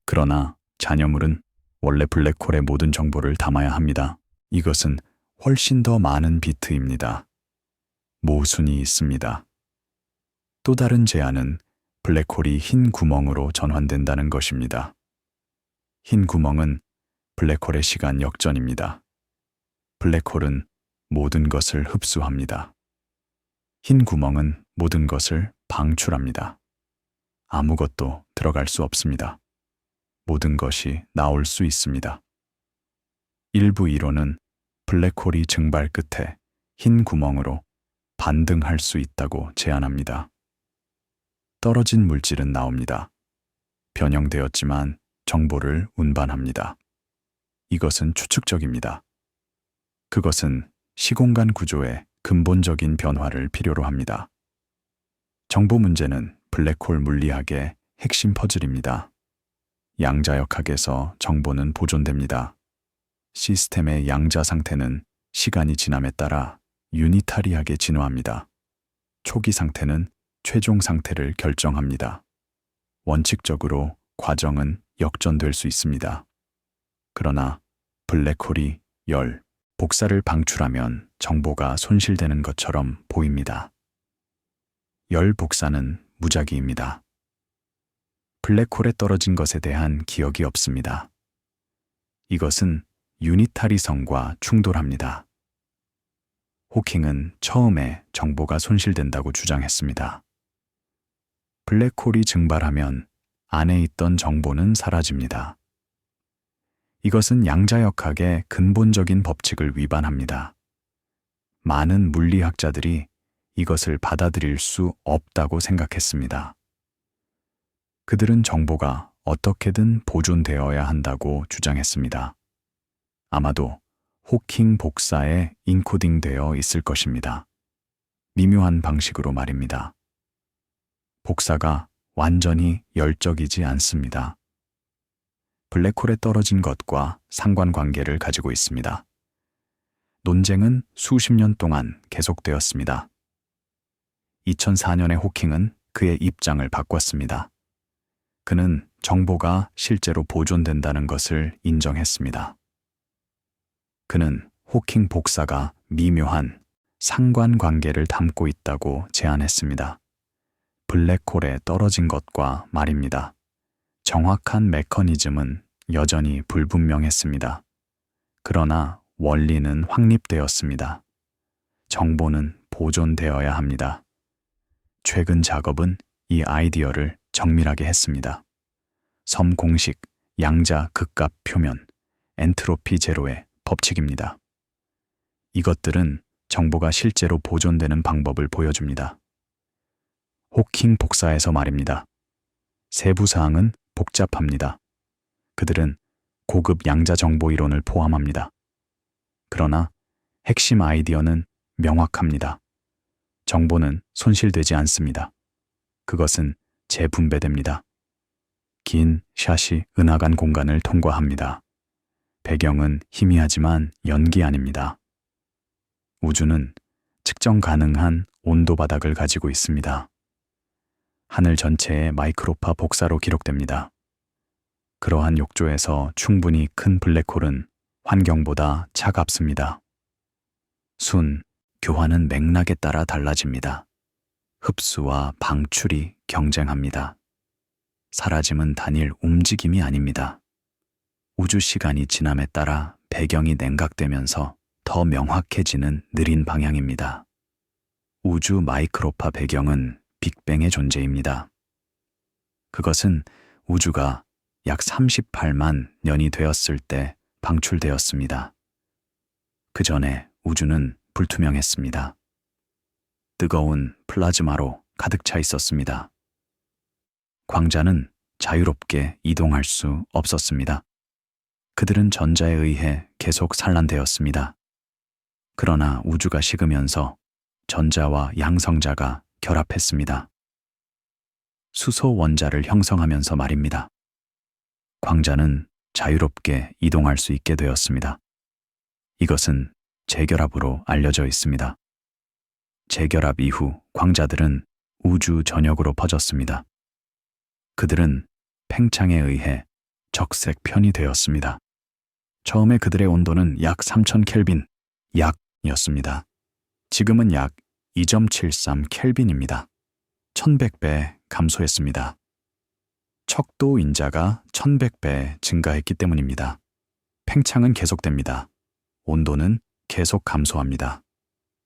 그러나 잔여물은 원래 블랙홀의 모든 정보를 담아야 합니다. 이것은 훨씬 더 많은 비트입니다. 모순이 있습니다. 또 다른 제안은 블랙홀이 흰 구멍으로 전환된다는 것입니다. 흰 구멍은 블랙홀의 시간 역전입니다. 블랙홀은 모든 것을 흡수합니다. 흰 구멍은 모든 것을 방출합니다. 아무것도 들어갈 수 없습니다. 모든 것이 나올 수 있습니다. 일부 이론은 블랙홀이 증발 끝에 흰 구멍으로 반등할 수 있다고 제안합니다. 떨어진 물질은 나옵니다. 변형되었지만 정보를 운반합니다. 이것은 추측적입니다. 그것은 시공간 구조의 근본적인 변화를 필요로 합니다. 정보 문제는 블랙홀 물리학의 핵심 퍼즐입니다. 양자역학에서 정보는 보존됩니다. 시스템의 양자 상태는 시간이 지남에 따라 유니타리하게 진화합니다. 초기 상태는 최종 상태를 결정합니다. 원칙적으로 과정은 역전될 수 있습니다. 그러나 블랙홀이 열, 복사를 방출하면 정보가 손실되는 것처럼 보입니다. 열 복사는 무작위입니다. 블랙홀에 떨어진 것에 대한 기억이 없습니다. 이것은 유니타리성과 충돌합니다. 호킹은 처음에 정보가 손실된다고 주장했습니다. 블랙홀이 증발하면 안에 있던 정보는 사라집니다. 이것은 양자역학의 근본적인 법칙을 위반합니다. 많은 물리학자들이 이것을 받아들일 수 없다고 생각했습니다. 그들은 정보가 어떻게든 보존되어야 한다고 주장했습니다. 아마도 호킹 복사에 인코딩되어 있을 것입니다. 미묘한 방식으로 말입니다. 복사가 완전히 열적이지 않습니다. 블랙홀에 떨어진 것과 상관관계를 가지고 있습니다. 논쟁은 수십 년 동안 계속되었습니다. 2004년에 호킹은 그의 입장을 바꿨습니다. 그는 정보가 실제로 보존된다는 것을 인정했습니다. 그는 호킹 복사가 미묘한 상관관계를 담고 있다고 제안했습니다. 블랙홀에 떨어진 것과 말입니다. 정확한 메커니즘은 여전히 불분명했습니다. 그러나 원리는 확립되었습니다. 정보는 보존되어야 합니다. 최근 작업은 이 아이디어를 정밀하게 했습니다. 섬 공식, 양자 극값 표면, 엔트로피 제로의 법칙입니다. 이것들은 정보가 실제로 보존되는 방법을 보여줍니다. 호킹 복사에서 말입니다. 세부 사항은 복잡합니다. 그들은 고급 양자 정보 이론을 포함합니다. 그러나 핵심 아이디어는 명확합니다. 정보는 손실되지 않습니다. 그것은 재분배됩니다. 긴 샷이 은하간 공간을 통과합니다. 배경은 희미하지만 연기 아닙니다. 우주는 측정 가능한 온도 바닥을 가지고 있습니다. 하늘 전체의 마이크로파 복사로 기록됩니다. 그러한 욕조에서 충분히 큰 블랙홀은 환경보다 차갑습니다. 교환은 맥락에 따라 달라집니다. 흡수와 방출이 경쟁합니다. 사라짐은 단일 움직임이 아닙니다. 우주 시간이 지남에 따라 배경이 냉각되면서 더 명확해지는 느린 방향입니다. 우주 마이크로파 배경은 빅뱅의 존재입니다. 그것은 우주가 약 38만 년이 되었을 때 방출되었습니다. 그 전에 우주는 불투명했습니다. 뜨거운 플라즈마로 가득 차 있었습니다. 광자는 자유롭게 이동할 수 없었습니다. 그들은 전자에 의해 계속 산란되었습니다. 그러나 우주가 식으면서 전자와 양성자가 결합했습니다. 수소 원자를 형성하면서 말입니다. 광자는 자유롭게 이동할 수 있게 되었습니다. 이것은 재결합으로 알려져 있습니다. 재결합 이후 광자들은 우주 전역으로 퍼졌습니다. 그들은 팽창에 의해 적색 편이 되었습니다. 처음에 그들의 온도는 약 3000켈빈, 약이었습니다. 지금은 약 2.73 켈빈입니다. 1100배 감소했습니다. 척도 인자가 1100배 증가했기 때문입니다. 팽창은 계속됩니다. 온도는 계속 감소합니다.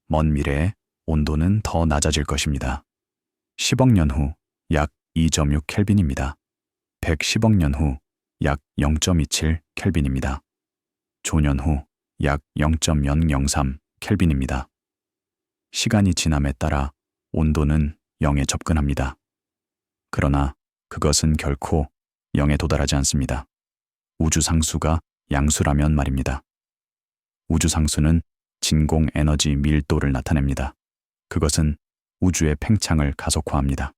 먼 미래에 온도는 더 낮아질 것입니다. 10억 년 후 약 2.6 켈빈입니다. 110억 년 후 약 0.27 켈빈입니다. 조년 후 약 0.003 켈빈입니다. 시간이 지남에 따라 온도는 0에 접근합니다. 그러나 그것은 결코 0에 도달하지 않습니다. 우주상수가 양수라면 말입니다. 우주상수는 진공 에너지 밀도를 나타냅니다. 그것은 우주의 팽창을 가속화합니다.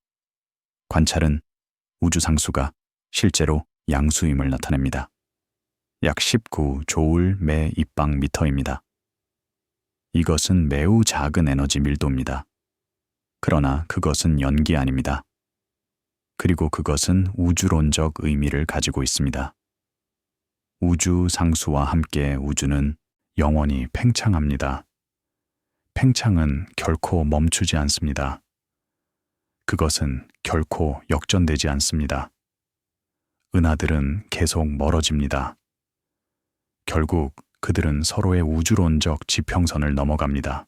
관찰은 우주 상수가 실제로 양수임을 나타냅니다. 약 19조울 매 입방미터입니다. 이것은 매우 작은 에너지 밀도입니다. 그러나 그것은 연기 아닙니다. 그리고 그것은 우주론적 의미를 가지고 있습니다. 우주 상수와 함께 우주는 영원히 팽창합니다. 팽창은 결코 멈추지 않습니다. 그것은 결코 역전되지 않습니다. 은하들은 계속 멀어집니다. 결국 그들은 서로의 우주론적 지평선을 넘어갑니다.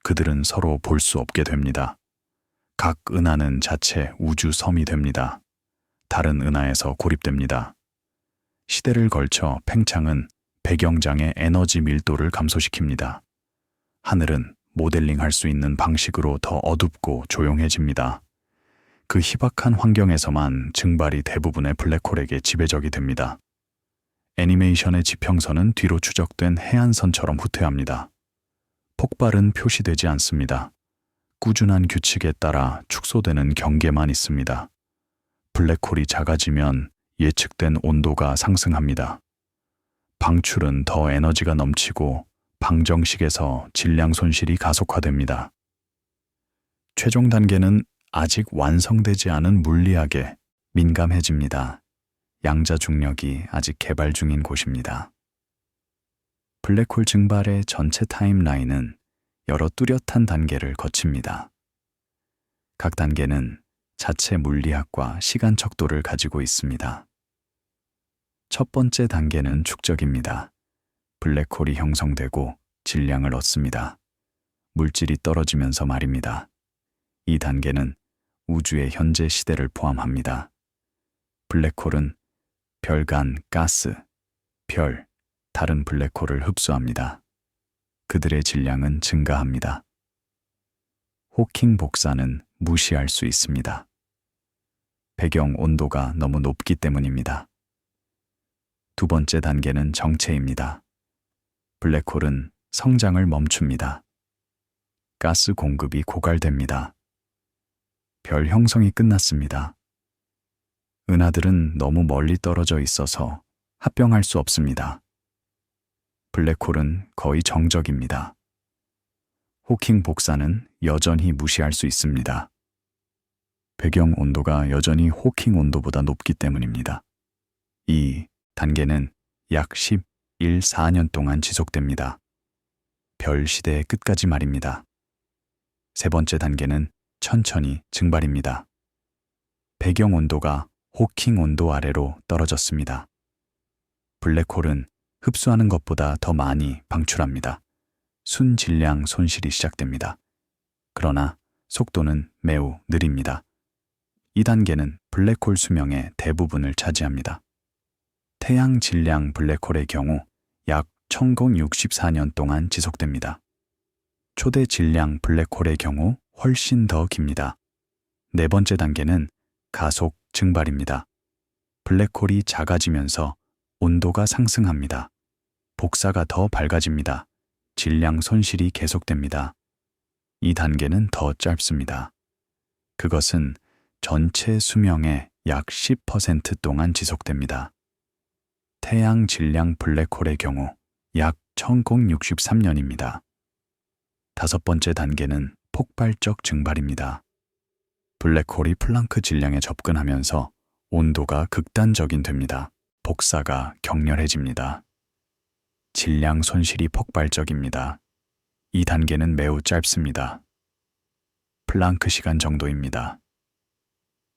그들은 서로 볼 수 없게 됩니다. 각 은하는 자체 우주섬이 됩니다. 다른 은하에서 고립됩니다. 시대를 걸쳐 팽창은 배경장의 에너지 밀도를 감소시킵니다. 하늘은 모델링할 수 있는 방식으로 더 어둡고 조용해집니다. 그 희박한 환경에서만 증발이 대부분의 블랙홀에게 지배적이 됩니다. 애니메이션의 지평선은 뒤로 추적된 해안선처럼 후퇴합니다. 폭발은 표시되지 않습니다. 꾸준한 규칙에 따라 축소되는 경계만 있습니다. 블랙홀이 작아지면 예측된 온도가 상승합니다. 방출은 더 에너지가 넘치고 방정식에서 질량 손실이 가속화됩니다. 최종 단계는 아직 완성되지 않은 물리학에 민감해집니다. 양자 중력이 아직 개발 중인 곳입니다. 블랙홀 증발의 전체 타임라인은 여러 뚜렷한 단계를 거칩니다. 각 단계는 자체 물리학과 시간 척도를 가지고 있습니다. 첫 번째 단계는 축적입니다. 블랙홀이 형성되고 질량을 얻습니다. 물질이 떨어지면서 말입니다. 이 단계는 우주의 현재 시대를 포함합니다. 블랙홀은 별간 가스, 별, 다른 블랙홀을 흡수합니다. 그들의 질량은 증가합니다. 호킹 복사는 무시할 수 있습니다. 배경 온도가 너무 높기 때문입니다. 두 번째 단계는 정체입니다. 블랙홀은 성장을 멈춥니다. 가스 공급이 고갈됩니다. 별 형성이 끝났습니다. 은하들은 너무 멀리 떨어져 있어서 합병할 수 없습니다. 블랙홀은 거의 정적입니다. 호킹 복사는 여전히 무시할 수 있습니다. 배경 온도가 여전히 호킹 온도보다 높기 때문입니다. 이 단계는 약 11~4년 동안 지속됩니다. 별 시대의 끝까지 말입니다. 세 번째 단계는 천천히 증발입니다. 배경 온도가 호킹 온도 아래로 떨어졌습니다. 블랙홀은 흡수하는 것보다 더 많이 방출합니다. 순질량 손실이 시작됩니다. 그러나 속도는 매우 느립니다. 이 단계는 블랙홀 수명의 대부분을 차지합니다. 태양 질량 블랙홀의 경우 약 1064년 동안 지속됩니다. 초대 질량 블랙홀의 경우 훨씬 더 깁니다. 네 번째 단계는 가속 증발입니다. 블랙홀이 작아지면서 온도가 상승합니다. 복사가 더 밝아집니다. 질량 손실이 계속됩니다. 이 단계는 더 짧습니다. 그것은 전체 수명의 약 10% 동안 지속됩니다. 태양 질량 블랙홀의 경우 약 1063년입니다. 다섯 번째 단계는 폭발적 증발입니다. 블랙홀이 플랑크 질량에 접근하면서 온도가 극단적인 됩니다. 복사가 격렬해집니다. 질량 손실이 폭발적입니다. 이 단계는 매우 짧습니다. 플랑크 시간 정도입니다.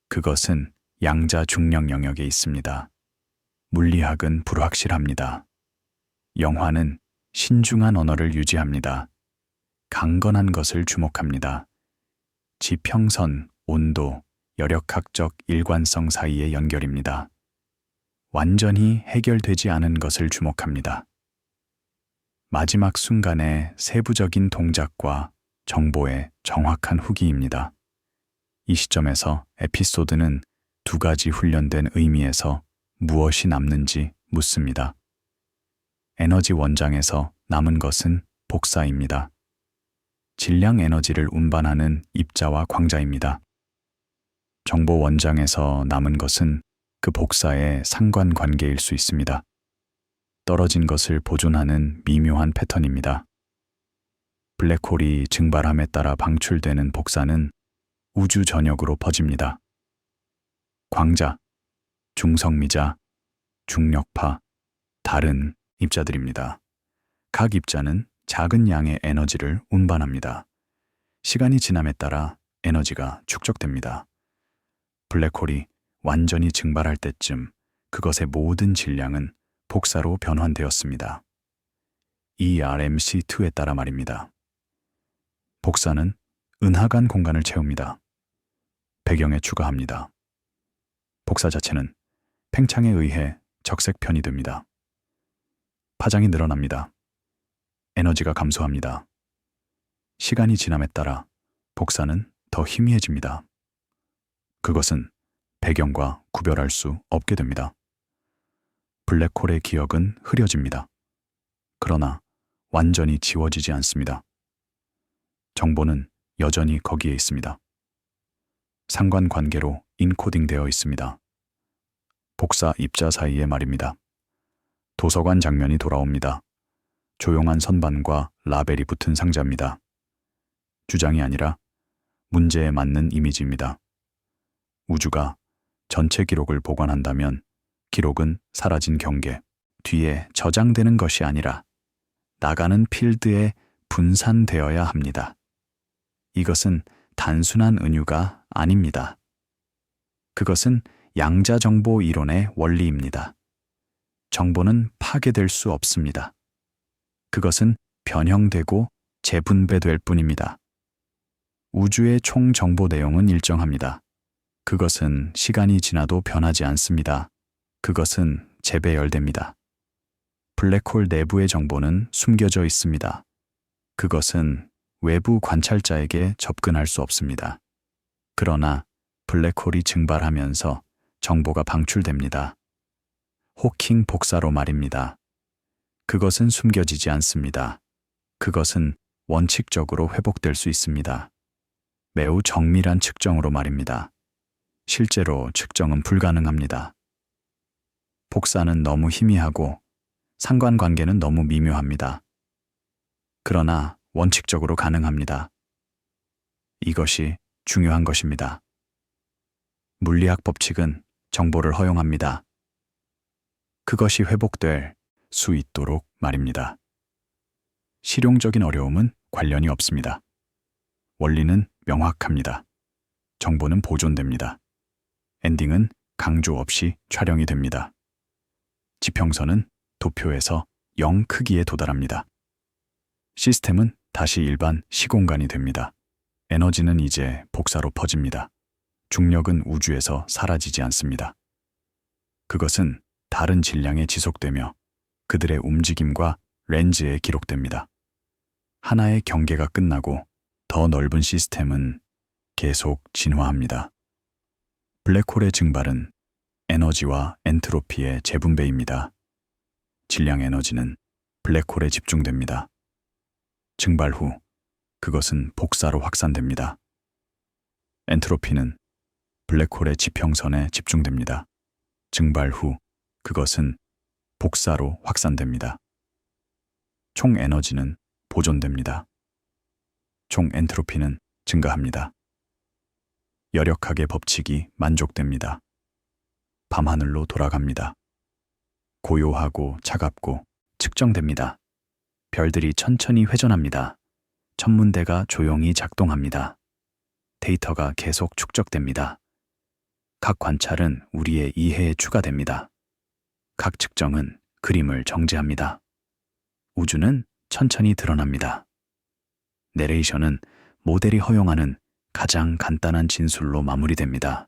그것은 양자 중력 영역에 있습니다. 물리학은 불확실합니다. 영화는 신중한 언어를 유지합니다. 강건한 것을 주목합니다. 지평선, 온도, 여력학적 일관성 사이의 연결입니다. 완전히 해결되지 않은 것을 주목합니다. 마지막 순간의 세부적인 동작과 정보의 정확한 후기입니다. 이 시점에서 에피소드는 두 가지 훈련된 의미에서 무엇이 남는지 묻습니다. 에너지 원장에서 남은 것은 복사입니다. 질량 에너지를 운반하는 입자와 광자입니다. 정보 원장에서 남은 것은 그 복사의 상관관계일 수 있습니다. 떨어진 것을 보존하는 미묘한 패턴입니다. 블랙홀이 증발함에 따라 방출되는 복사는 우주 전역으로 퍼집니다. 광자, 중성미자, 중력파, 다른 입자들입니다. 각 입자는 작은 양의 에너지를 운반합니다. 시간이 지남에 따라 에너지가 축적됩니다. 블랙홀이 완전히 증발할 때쯤 그것의 모든 질량은 복사로 변환되었습니다. ERMC2에 따라 말입니다. 복사는 은하간 공간을 채웁니다. 배경에 추가합니다. 복사 자체는 팽창에 의해 적색 편이 됩니다. 파장이 늘어납니다. 에너지가 감소합니다. 시간이 지남에 따라 복사는 더 희미해집니다. 그것은 배경과 구별할 수 없게 됩니다. 블랙홀의 기억은 흐려집니다. 그러나 완전히 지워지지 않습니다. 정보는 여전히 거기에 있습니다. 상관관계로 인코딩되어 있습니다. 복사 입자 사이의 말입니다. 도서관 장면이 돌아옵니다. 조용한 선반과 라벨이 붙은 상자입니다. 주장이 아니라 문제에 맞는 이미지입니다. 우주가 전체 기록을 보관한다면 기록은 사라진 경계 뒤에 저장되는 것이 아니라 나가는 필드에 분산되어야 합니다. 이것은 단순한 은유가 아닙니다. 그것은 양자정보 이론의 원리입니다. 정보는 파괴될 수 없습니다. 그것은 변형되고 재분배될 뿐입니다. 우주의 총 정보 내용은 일정합니다. 그것은 시간이 지나도 변하지 않습니다. 그것은 재배열됩니다. 블랙홀 내부의 정보는 숨겨져 있습니다. 그것은 외부 관찰자에게 접근할 수 없습니다. 그러나 블랙홀이 증발하면서 정보가 방출됩니다. 호킹 복사로 말입니다. 그것은 숨겨지지 않습니다. 그것은 원칙적으로 회복될 수 있습니다. 매우 정밀한 측정으로 말입니다. 실제로 측정은 불가능합니다. 복사는 너무 희미하고 상관관계는 너무 미묘합니다. 그러나 원칙적으로 가능합니다. 이것이 중요한 것입니다. 물리학 법칙은 정보를 허용합니다. 그것이 회복될 수 있도록 말입니다. 실용적인 어려움은 관련이 없습니다. 원리는 명확합니다. 정보는 보존됩니다. 엔딩은 강조 없이 촬영이 됩니다. 지평선은 도표에서 0 크기에 도달합니다. 시스템은 다시 일반 시공간이 됩니다. 에너지는 이제 복사로 퍼집니다. 중력은 우주에서 사라지지 않습니다. 그것은 다른 질량에 지속되며 그들의 움직임과 렌즈에 기록됩니다. 하나의 경계가 끝나고 더 넓은 시스템은 계속 진화합니다. 블랙홀의 증발은 에너지와 엔트로피의 재분배입니다. 질량 에너지는 블랙홀에 집중됩니다. 증발 후 그것은 복사로 확산됩니다. 엔트로피는 블랙홀의 지평선에 집중됩니다. 증발 후 그것은 복사로 확산됩니다. 총 에너지는 보존됩니다. 총 엔트로피는 증가합니다. 여력학의 법칙이 만족됩니다. 밤하늘로 돌아갑니다. 고요하고 차갑고 측정됩니다. 별들이 천천히 회전합니다. 천문대가 조용히 작동합니다. 데이터가 계속 축적됩니다. 각 관찰은 우리의 이해에 추가됩니다. 각 측정은 그림을 정제합니다. 우주는 천천히 드러납니다. 내레이션은 모델이 허용하는 가장 간단한 진술로 마무리됩니다.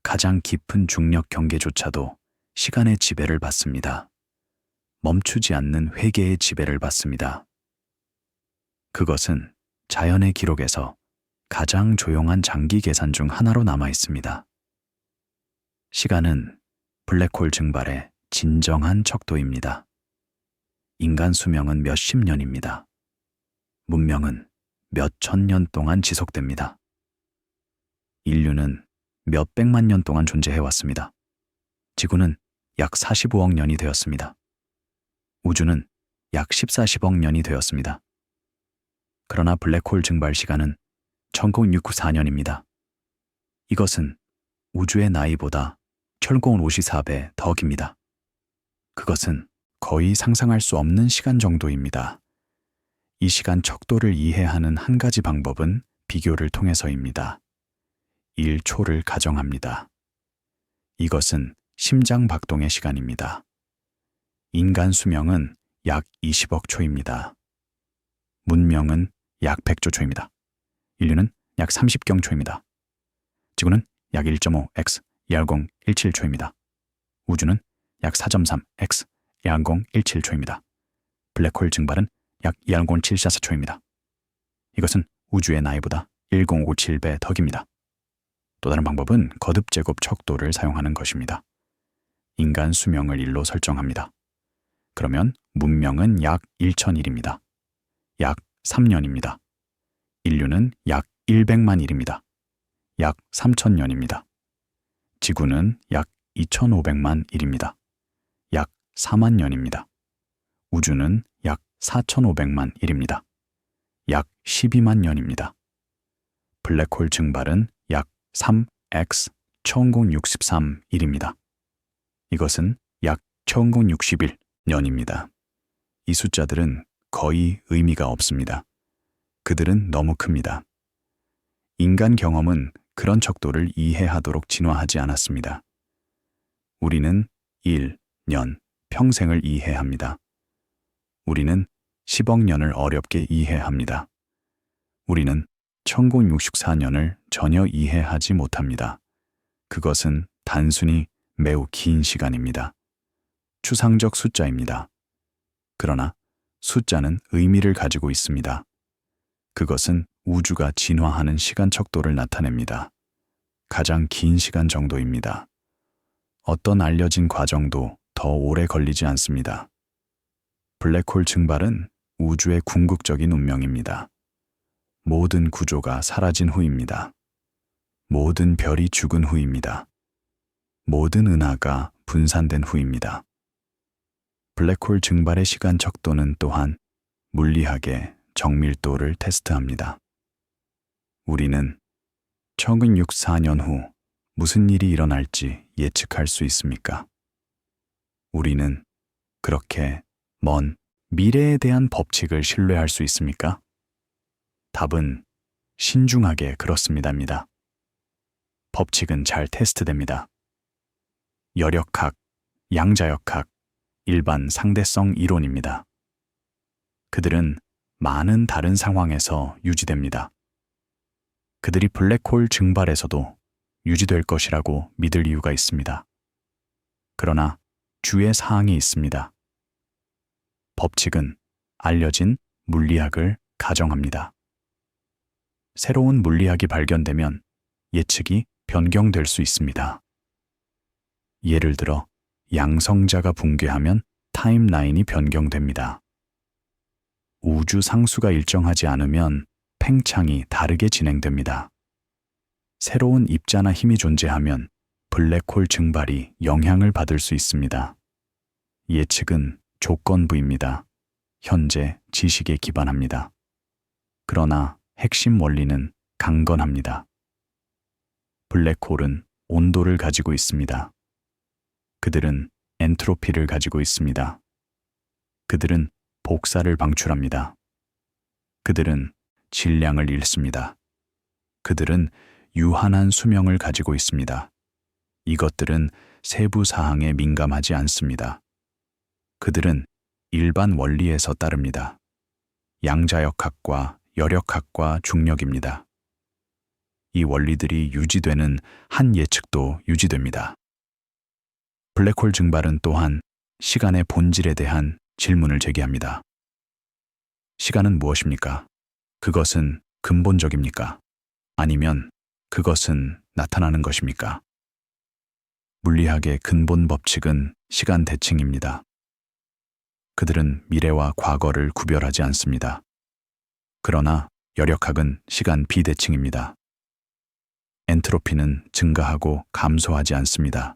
가장 깊은 중력 경계조차도 시간의 지배를 받습니다. 멈추지 않는 회계의 지배를 받습니다. 그것은 자연의 기록에서 가장 조용한 장기 계산 중 하나로 남아 있습니다. 시간은 블랙홀 증발의 진정한 척도입니다. 인간 수명은 몇십 년입니다. 문명은 몇 천 년 동안 지속됩니다. 인류는 몇백만 년 동안 존재해왔습니다. 지구는 약 45억 년이 되었습니다. 우주는 약 14~10억 년이 되었습니다. 그러나 블랙홀 증발 시간은 1964년입니다. 이것은 우주의 나이보다 1954배 더 깁니다. 그것은 거의 상상할 수 없는 시간 정도입니다. 이 시간 척도를 이해하는 한 가지 방법은 비교를 통해서입니다. 1초를 가정합니다. 이것은 심장 박동의 시간입니다. 인간 수명은 약 20억 초입니다. 문명은 약 100조 초입니다. 인류는 약 30경 초입니다. 지구는 약 1.5x 1017초입니다. 우주는 약 4.3x 1017초입니다. 블랙홀 증발은 약 1074초입니다. 이것은 우주의 나이보다 1057배 더 깁니다. 또 다른 방법은 거듭제곱 척도를 사용하는 것입니다. 인간 수명을 1로 설정합니다. 그러면 문명은 약 1001입니다. 약 3년입니다. 인류는 약 100만 일입니다. 약 3000년입니다. 지구는 약 2500만 일입니다. 약 4만 년입니다. 우주는 약 4500만 일입니다. 약 12만 년입니다. 블랙홀 증발은 약 3x 1063 일입니다. 이것은 약 1061년입니다. 이 숫자들은 거의 의미가 없습니다. 그들은 너무 큽니다. 인간 경험은 그런 척도를 이해하도록 진화하지 않았습니다. 우리는 1, 년, 평생을 이해합니다. 우리는 10억 년을 어렵게 이해합니다. 우리는 1964년을 전혀 이해하지 못합니다. 그것은 단순히 매우 긴 시간입니다. 추상적 숫자입니다. 그러나 숫자는 의미를 가지고 있습니다. 그것은 우주가 진화하는 시간 척도를 나타냅니다. 가장 긴 시간 정도입니다. 어떤 알려진 과정도 더 오래 걸리지 않습니다. 블랙홀 증발은 우주의 궁극적인 운명입니다. 모든 구조가 사라진 후입니다. 모든 별이 죽은 후입니다. 모든 은하가 분산된 후입니다. 블랙홀 증발의 시간 척도는 또한 물리학의 정밀도를 테스트합니다. 우리는 1964년 후 무슨 일이 일어날지 예측할 수 있습니까? 우리는 그렇게 먼 미래에 대한 법칙을 신뢰할 수 있습니까? 답은 신중하게 그렇습니다입니다. 법칙은 잘 테스트됩니다. 여력학, 양자역학, 일반 상대성 이론입니다. 그들은 많은 다른 상황에서 유지됩니다. 그들이 블랙홀 증발에서도 유지될 것이라고 믿을 이유가 있습니다. 그러나 주의 사항이 있습니다. 법칙은 알려진 물리학을 가정합니다. 새로운 물리학이 발견되면 예측이 변경될 수 있습니다. 예를 들어 양성자가 붕괴하면 타임라인이 변경됩니다. 우주 상수가 일정하지 않으면 팽창이 다르게 진행됩니다. 새로운 입자나 힘이 존재하면 블랙홀 증발이 영향을 받을 수 있습니다. 예측은 조건부입니다. 현재 지식에 기반합니다. 그러나 핵심 원리는 강건합니다. 블랙홀은 온도를 가지고 있습니다. 그들은 엔트로피를 가지고 있습니다. 그들은 복사를 방출합니다. 그들은 질량을 잃습니다. 그들은 유한한 수명을 가지고 있습니다. 이것들은 세부 사항에 민감하지 않습니다. 그들은 일반 원리에서 따릅니다. 양자역학과 여력학과 중력입니다. 이 원리들이 유지되는 한 예측도 유지됩니다. 블랙홀 증발은 또한 시간의 본질에 대한 질문을 제기합니다. 시간은 무엇입니까? 그것은 근본적입니까? 아니면 그것은 나타나는 것입니까? 물리학의 근본 법칙은 시간 대칭입니다. 그들은 미래와 과거를 구별하지 않습니다. 그러나 여력학은 시간 비대칭입니다. 엔트로피는 증가하고 감소하지 않습니다.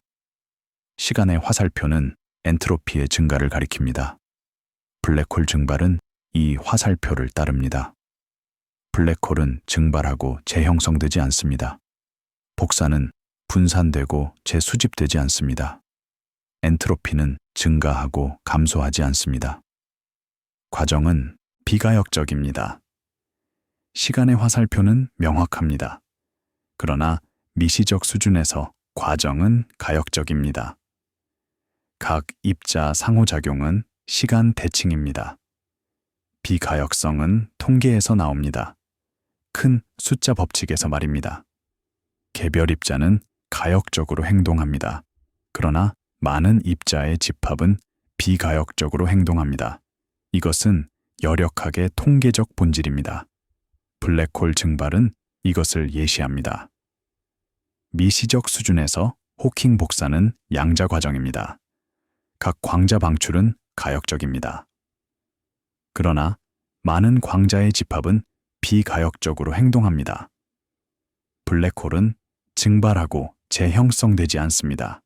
시간의 화살표는 엔트로피의 증가를 가리킵니다. 블랙홀 증발은 이 화살표를 따릅니다. 블랙홀은 증발하고 재형성되지 않습니다. 복사는 분산되고 재수집되지 않습니다. 엔트로피는 증가하고 감소하지 않습니다. 과정은 비가역적입니다. 시간의 화살표는 명확합니다. 그러나 미시적 수준에서 과정은 가역적입니다. 각 입자 상호작용은 시간 대칭입니다. 비가역성은 통계에서 나옵니다. 큰 숫자 법칙에서 말입니다. 개별 입자는 가역적으로 행동합니다. 그러나 많은 입자의 집합은 비가역적으로 행동합니다. 이것은 여력학의 통계적 본질입니다. 블랙홀 증발은 이것을 예시합니다. 미시적 수준에서 호킹 복사는 양자 과정입니다. 각 광자 방출은 가역적입니다. 그러나 많은 광자의 집합은 비가역적으로 행동합니다. 블랙홀은 증발하고 재형성되지 않습니다.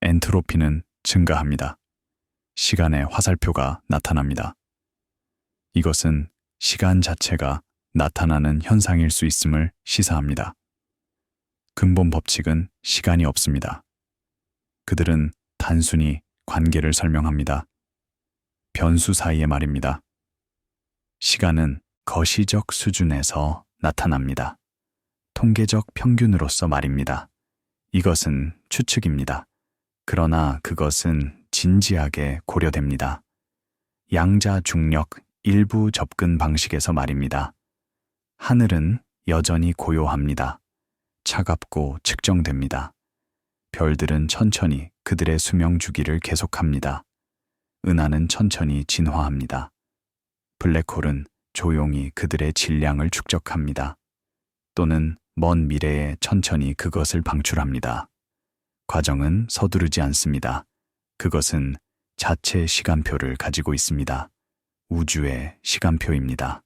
엔트로피는 증가합니다. 시간의 화살표가 나타납니다. 이것은 시간 자체가 나타나는 현상일 수 있음을 시사합니다. 근본 법칙은 시간이 없습니다. 그들은 단순히 관계를 설명합니다. 변수 사이의 말입니다. 시간은 거시적 수준에서 나타납니다. 통계적 평균으로서 말입니다. 이것은 추측입니다. 그러나 그것은 진지하게 고려됩니다. 양자 중력 일부 접근 방식에서 말입니다. 하늘은 여전히 고요합니다. 차갑고 측정됩니다. 별들은 천천히 그들의 수명 주기를 계속합니다. 은하는 천천히 진화합니다. 블랙홀은 조용히 그들의 질량을 축적합니다. 또는 먼 미래에 천천히 그것을 방출합니다. 과정은 서두르지 않습니다. 그것은 자체 시간표를 가지고 있습니다. 우주의 시간표입니다.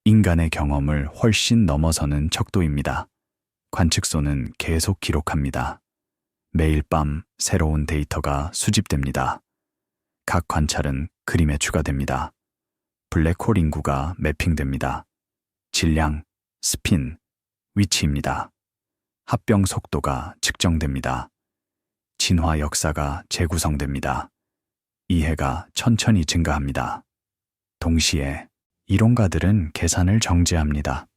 인간의 경험을 훨씬 넘어서는 척도입니다. 관측소는 계속 기록합니다. 매일 밤 새로운 데이터가 수집됩니다. 각 관찰은 그림에 추가됩니다. 블랙홀 인구가 매핑됩니다. 질량, 스핀, 위치입니다. 합병 속도가 측정됩니다. 진화 역사가 재구성됩니다. 이해가 천천히 증가합니다. 동시에 이론가들은 계산을 정제합니다.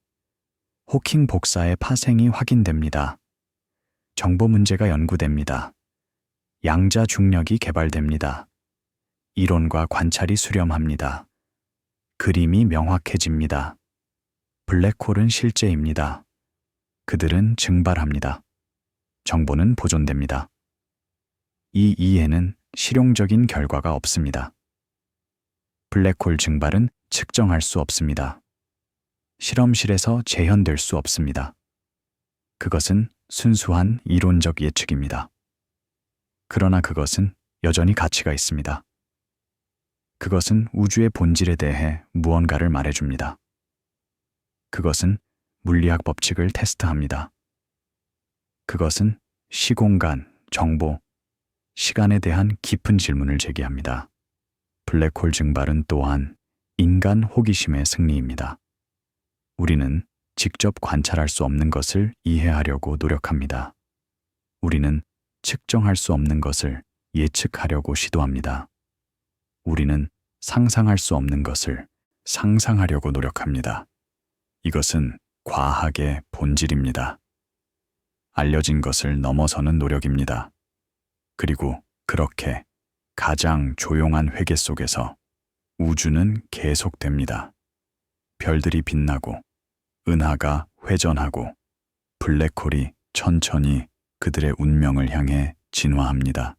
호킹 복사의 파생이 확인됩니다. 정보 문제가 연구됩니다. 양자 중력이 개발됩니다. 이론과 관찰이 수렴합니다. 그림이 명확해집니다. 블랙홀은 실제입니다. 그들은 증발합니다. 정보는 보존됩니다. 이 이해는 실용적인 결과가 없습니다. 블랙홀 증발은 측정할 수 없습니다. 실험실에서 재현될 수 없습니다. 그것은 순수한 이론적 예측입니다. 그러나 그것은 여전히 가치가 있습니다. 그것은 우주의 본질에 대해 무언가를 말해줍니다. 그것은 물리학 법칙을 테스트합니다. 그것은 시공간, 정보, 시간에 대한 깊은 질문을 제기합니다. 블랙홀 증발은 또한 인간 호기심의 승리입니다. 우리는 직접 관찰할 수 없는 것을 이해하려고 노력합니다. 우리는 측정할 수 없는 것을 예측하려고 시도합니다. 우리는 상상할 수 없는 것을 상상하려고 노력합니다. 이것은 과학의 본질입니다. 알려진 것을 넘어서는 노력입니다. 그리고 그렇게 가장 조용한 회계 속에서 우주는 계속됩니다. 별들이 빛나고 은하가 회전하고 블랙홀이 천천히 그들의 운명을 향해 진화합니다.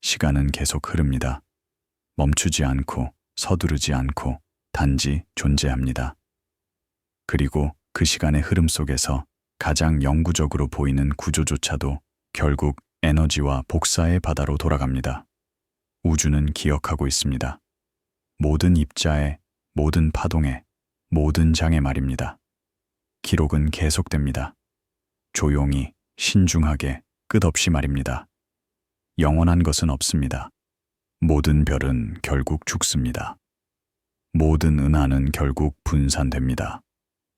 시간은 계속 흐릅니다. 멈추지 않고 서두르지 않고 단지 존재합니다. 그리고 그 시간의 흐름 속에서 가장 영구적으로 보이는 구조조차도 결국 에너지와 복사의 바다로 돌아갑니다. 우주는 기억하고 있습니다. 모든 입자의, 모든 파동의, 모든 장의 말입니다. 기록은 계속됩니다. 조용히, 신중하게, 끝없이 말입니다. 영원한 것은 없습니다. 모든 별은 결국 죽습니다. 모든 은하는 결국 분산됩니다.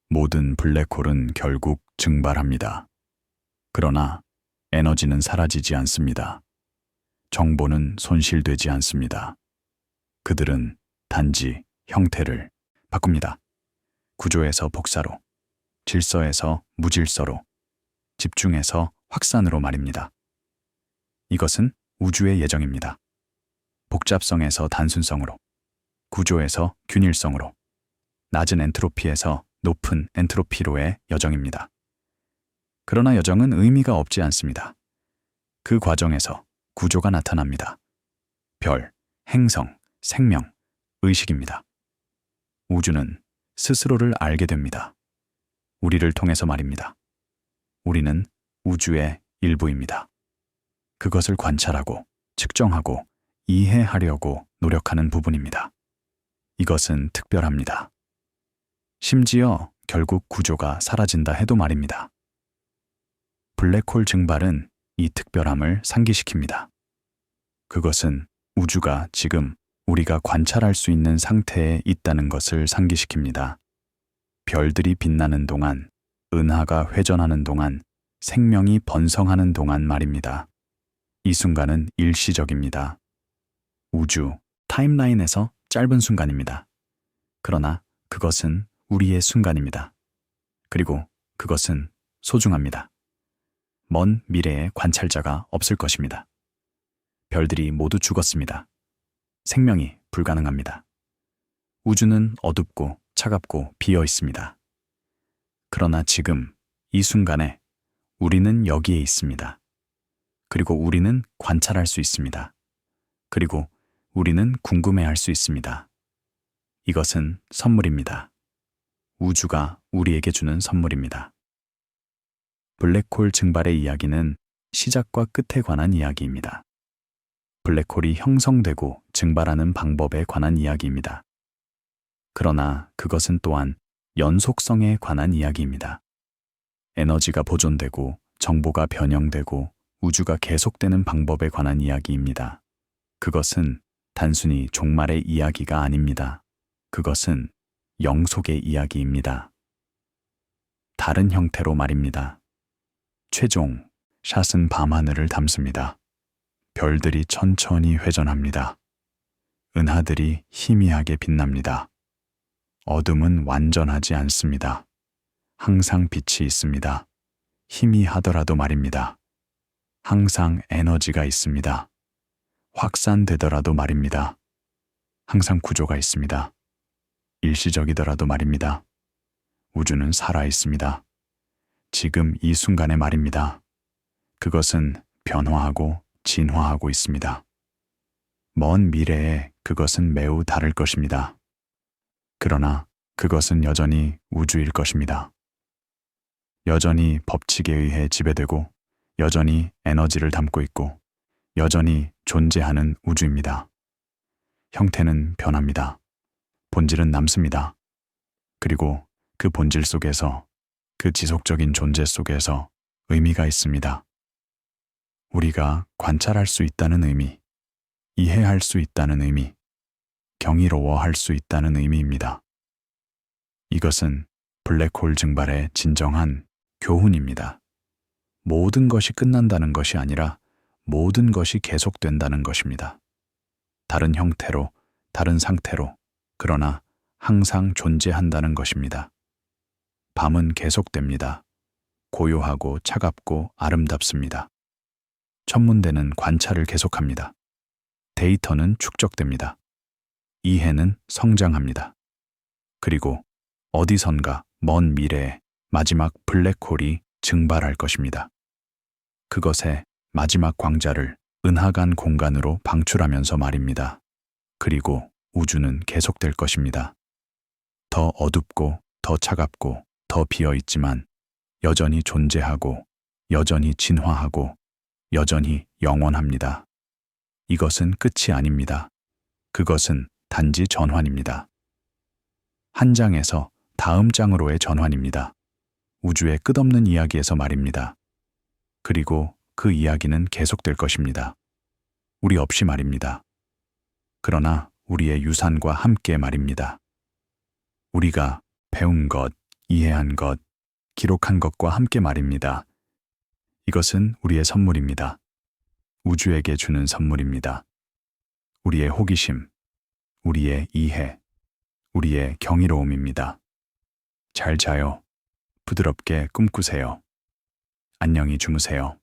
모든 블랙홀은 결국 증발합니다. 그러나 에너지는 사라지지 않습니다. 정보는 손실되지 않습니다. 그들은 단지 형태를 바꿉니다. 구조에서 복사로, 질서에서 무질서로, 집중에서 확산으로 말입니다. 이것은 우주의 예정입니다. 복잡성에서 단순성으로, 구조에서 균일성으로, 낮은 엔트로피에서 높은 엔트로피로의 여정입니다. 그러나 여정은 의미가 없지 않습니다. 그 과정에서 구조가 나타납니다. 별, 행성, 생명, 의식입니다. 우주는 스스로를 알게 됩니다. 우리를 통해서 말입니다. 우리는 우주의 일부입니다. 그것을 관찰하고, 측정하고, 이해하려고 노력하는 부분입니다. 이것은 특별합니다. 심지어 결국 구조가 사라진다 해도 말입니다. 블랙홀 증발은 이 특별함을 상기시킵니다. 그것은 우주가 지금 우리가 관찰할 수 있는 상태에 있다는 것을 상기시킵니다. 별들이 빛나는 동안, 은하가 회전하는 동안, 생명이 번성하는 동안 말입니다. 이 순간은 일시적입니다. 우주, 타임라인에서 짧은 순간입니다. 그러나 그것은 우리의 순간입니다. 그리고 그것은 소중합니다. 먼 미래에 관찰자가 없을 것입니다. 별들이 모두 죽었습니다. 생명이 불가능합니다. 우주는 어둡고 차갑고 비어 있습니다. 그러나 지금 이 순간에 우리는 여기에 있습니다. 그리고 우리는 관찰할 수 있습니다. 그리고 우리는 궁금해할 수 있습니다. 이것은 선물입니다. 우주가 우리에게 주는 선물입니다. 블랙홀 증발의 이야기는 시작과 끝에 관한 이야기입니다. 블랙홀이 형성되고 증발하는 방법에 관한 이야기입니다. 그러나 그것은 또한 연속성에 관한 이야기입니다. 에너지가 보존되고 정보가 변형되고 우주가 계속되는 방법에 관한 이야기입니다. 그것은 단순히 종말의 이야기가 아닙니다. 그것은 영속의 이야기입니다. 다른 형태로 말입니다. 최종 샷은 밤하늘을 담습니다. 별들이 천천히 회전합니다. 은하들이 희미하게 빛납니다. 어둠은 완전하지 않습니다. 항상 빛이 있습니다. 희미하더라도 말입니다. 항상 에너지가 있습니다. 확산되더라도 말입니다. 항상 구조가 있습니다. 일시적이더라도 말입니다. 우주는 살아있습니다. 지금 이 순간의 말입니다. 그것은 변화하고 진화하고 있습니다. 먼 미래에 그것은 매우 다를 것입니다. 그러나 그것은 여전히 우주일 것입니다. 여전히 법칙에 의해 지배되고 여전히 에너지를 담고 있고 여전히 존재하는 우주입니다. 형태는 변합니다. 본질은 남습니다. 그리고 그 본질 속에서, 그 지속적인 존재 속에서 의미가 있습니다. 우리가 관찰할 수 있다는 의미, 이해할 수 있다는 의미, 경이로워할 수 있다는 의미입니다. 이것은 블랙홀 증발의 진정한 교훈입니다. 모든 것이 끝난다는 것이 아니라 모든 것이 계속된다는 것입니다. 다른 형태로, 다른 상태로, 그러나 항상 존재한다는 것입니다. 밤은 계속됩니다. 고요하고 차갑고 아름답습니다. 천문대는 관찰을 계속합니다. 데이터는 축적됩니다. 이해는 성장합니다. 그리고 어디선가 먼 미래에 마지막 블랙홀이 증발할 것입니다. 그것의 마지막 광자를 은하간 공간으로 방출하면서 말입니다. 그리고 우주는 계속될 것입니다. 더 어둡고 더 차갑고 더 비어있지만 여전히 존재하고 여전히 진화하고 여전히 영원합니다. 이것은 끝이 아닙니다. 그것은 단지 전환입니다. 한 장에서 다음 장으로의 전환입니다. 우주의 끝없는 이야기에서 말입니다. 그리고 그 이야기는 계속될 것입니다. 우리 없이 말입니다. 그러나 우리의 유산과 함께 말입니다. 우리가 배운 것, 이해한 것, 기록한 것과 함께 말입니다. 이것은 우리의 선물입니다. 우주에게 주는 선물입니다. 우리의 호기심, 우리의 이해, 우리의 경이로움입니다. 잘 자요. 부드럽게 꿈꾸세요. 안녕히 주무세요.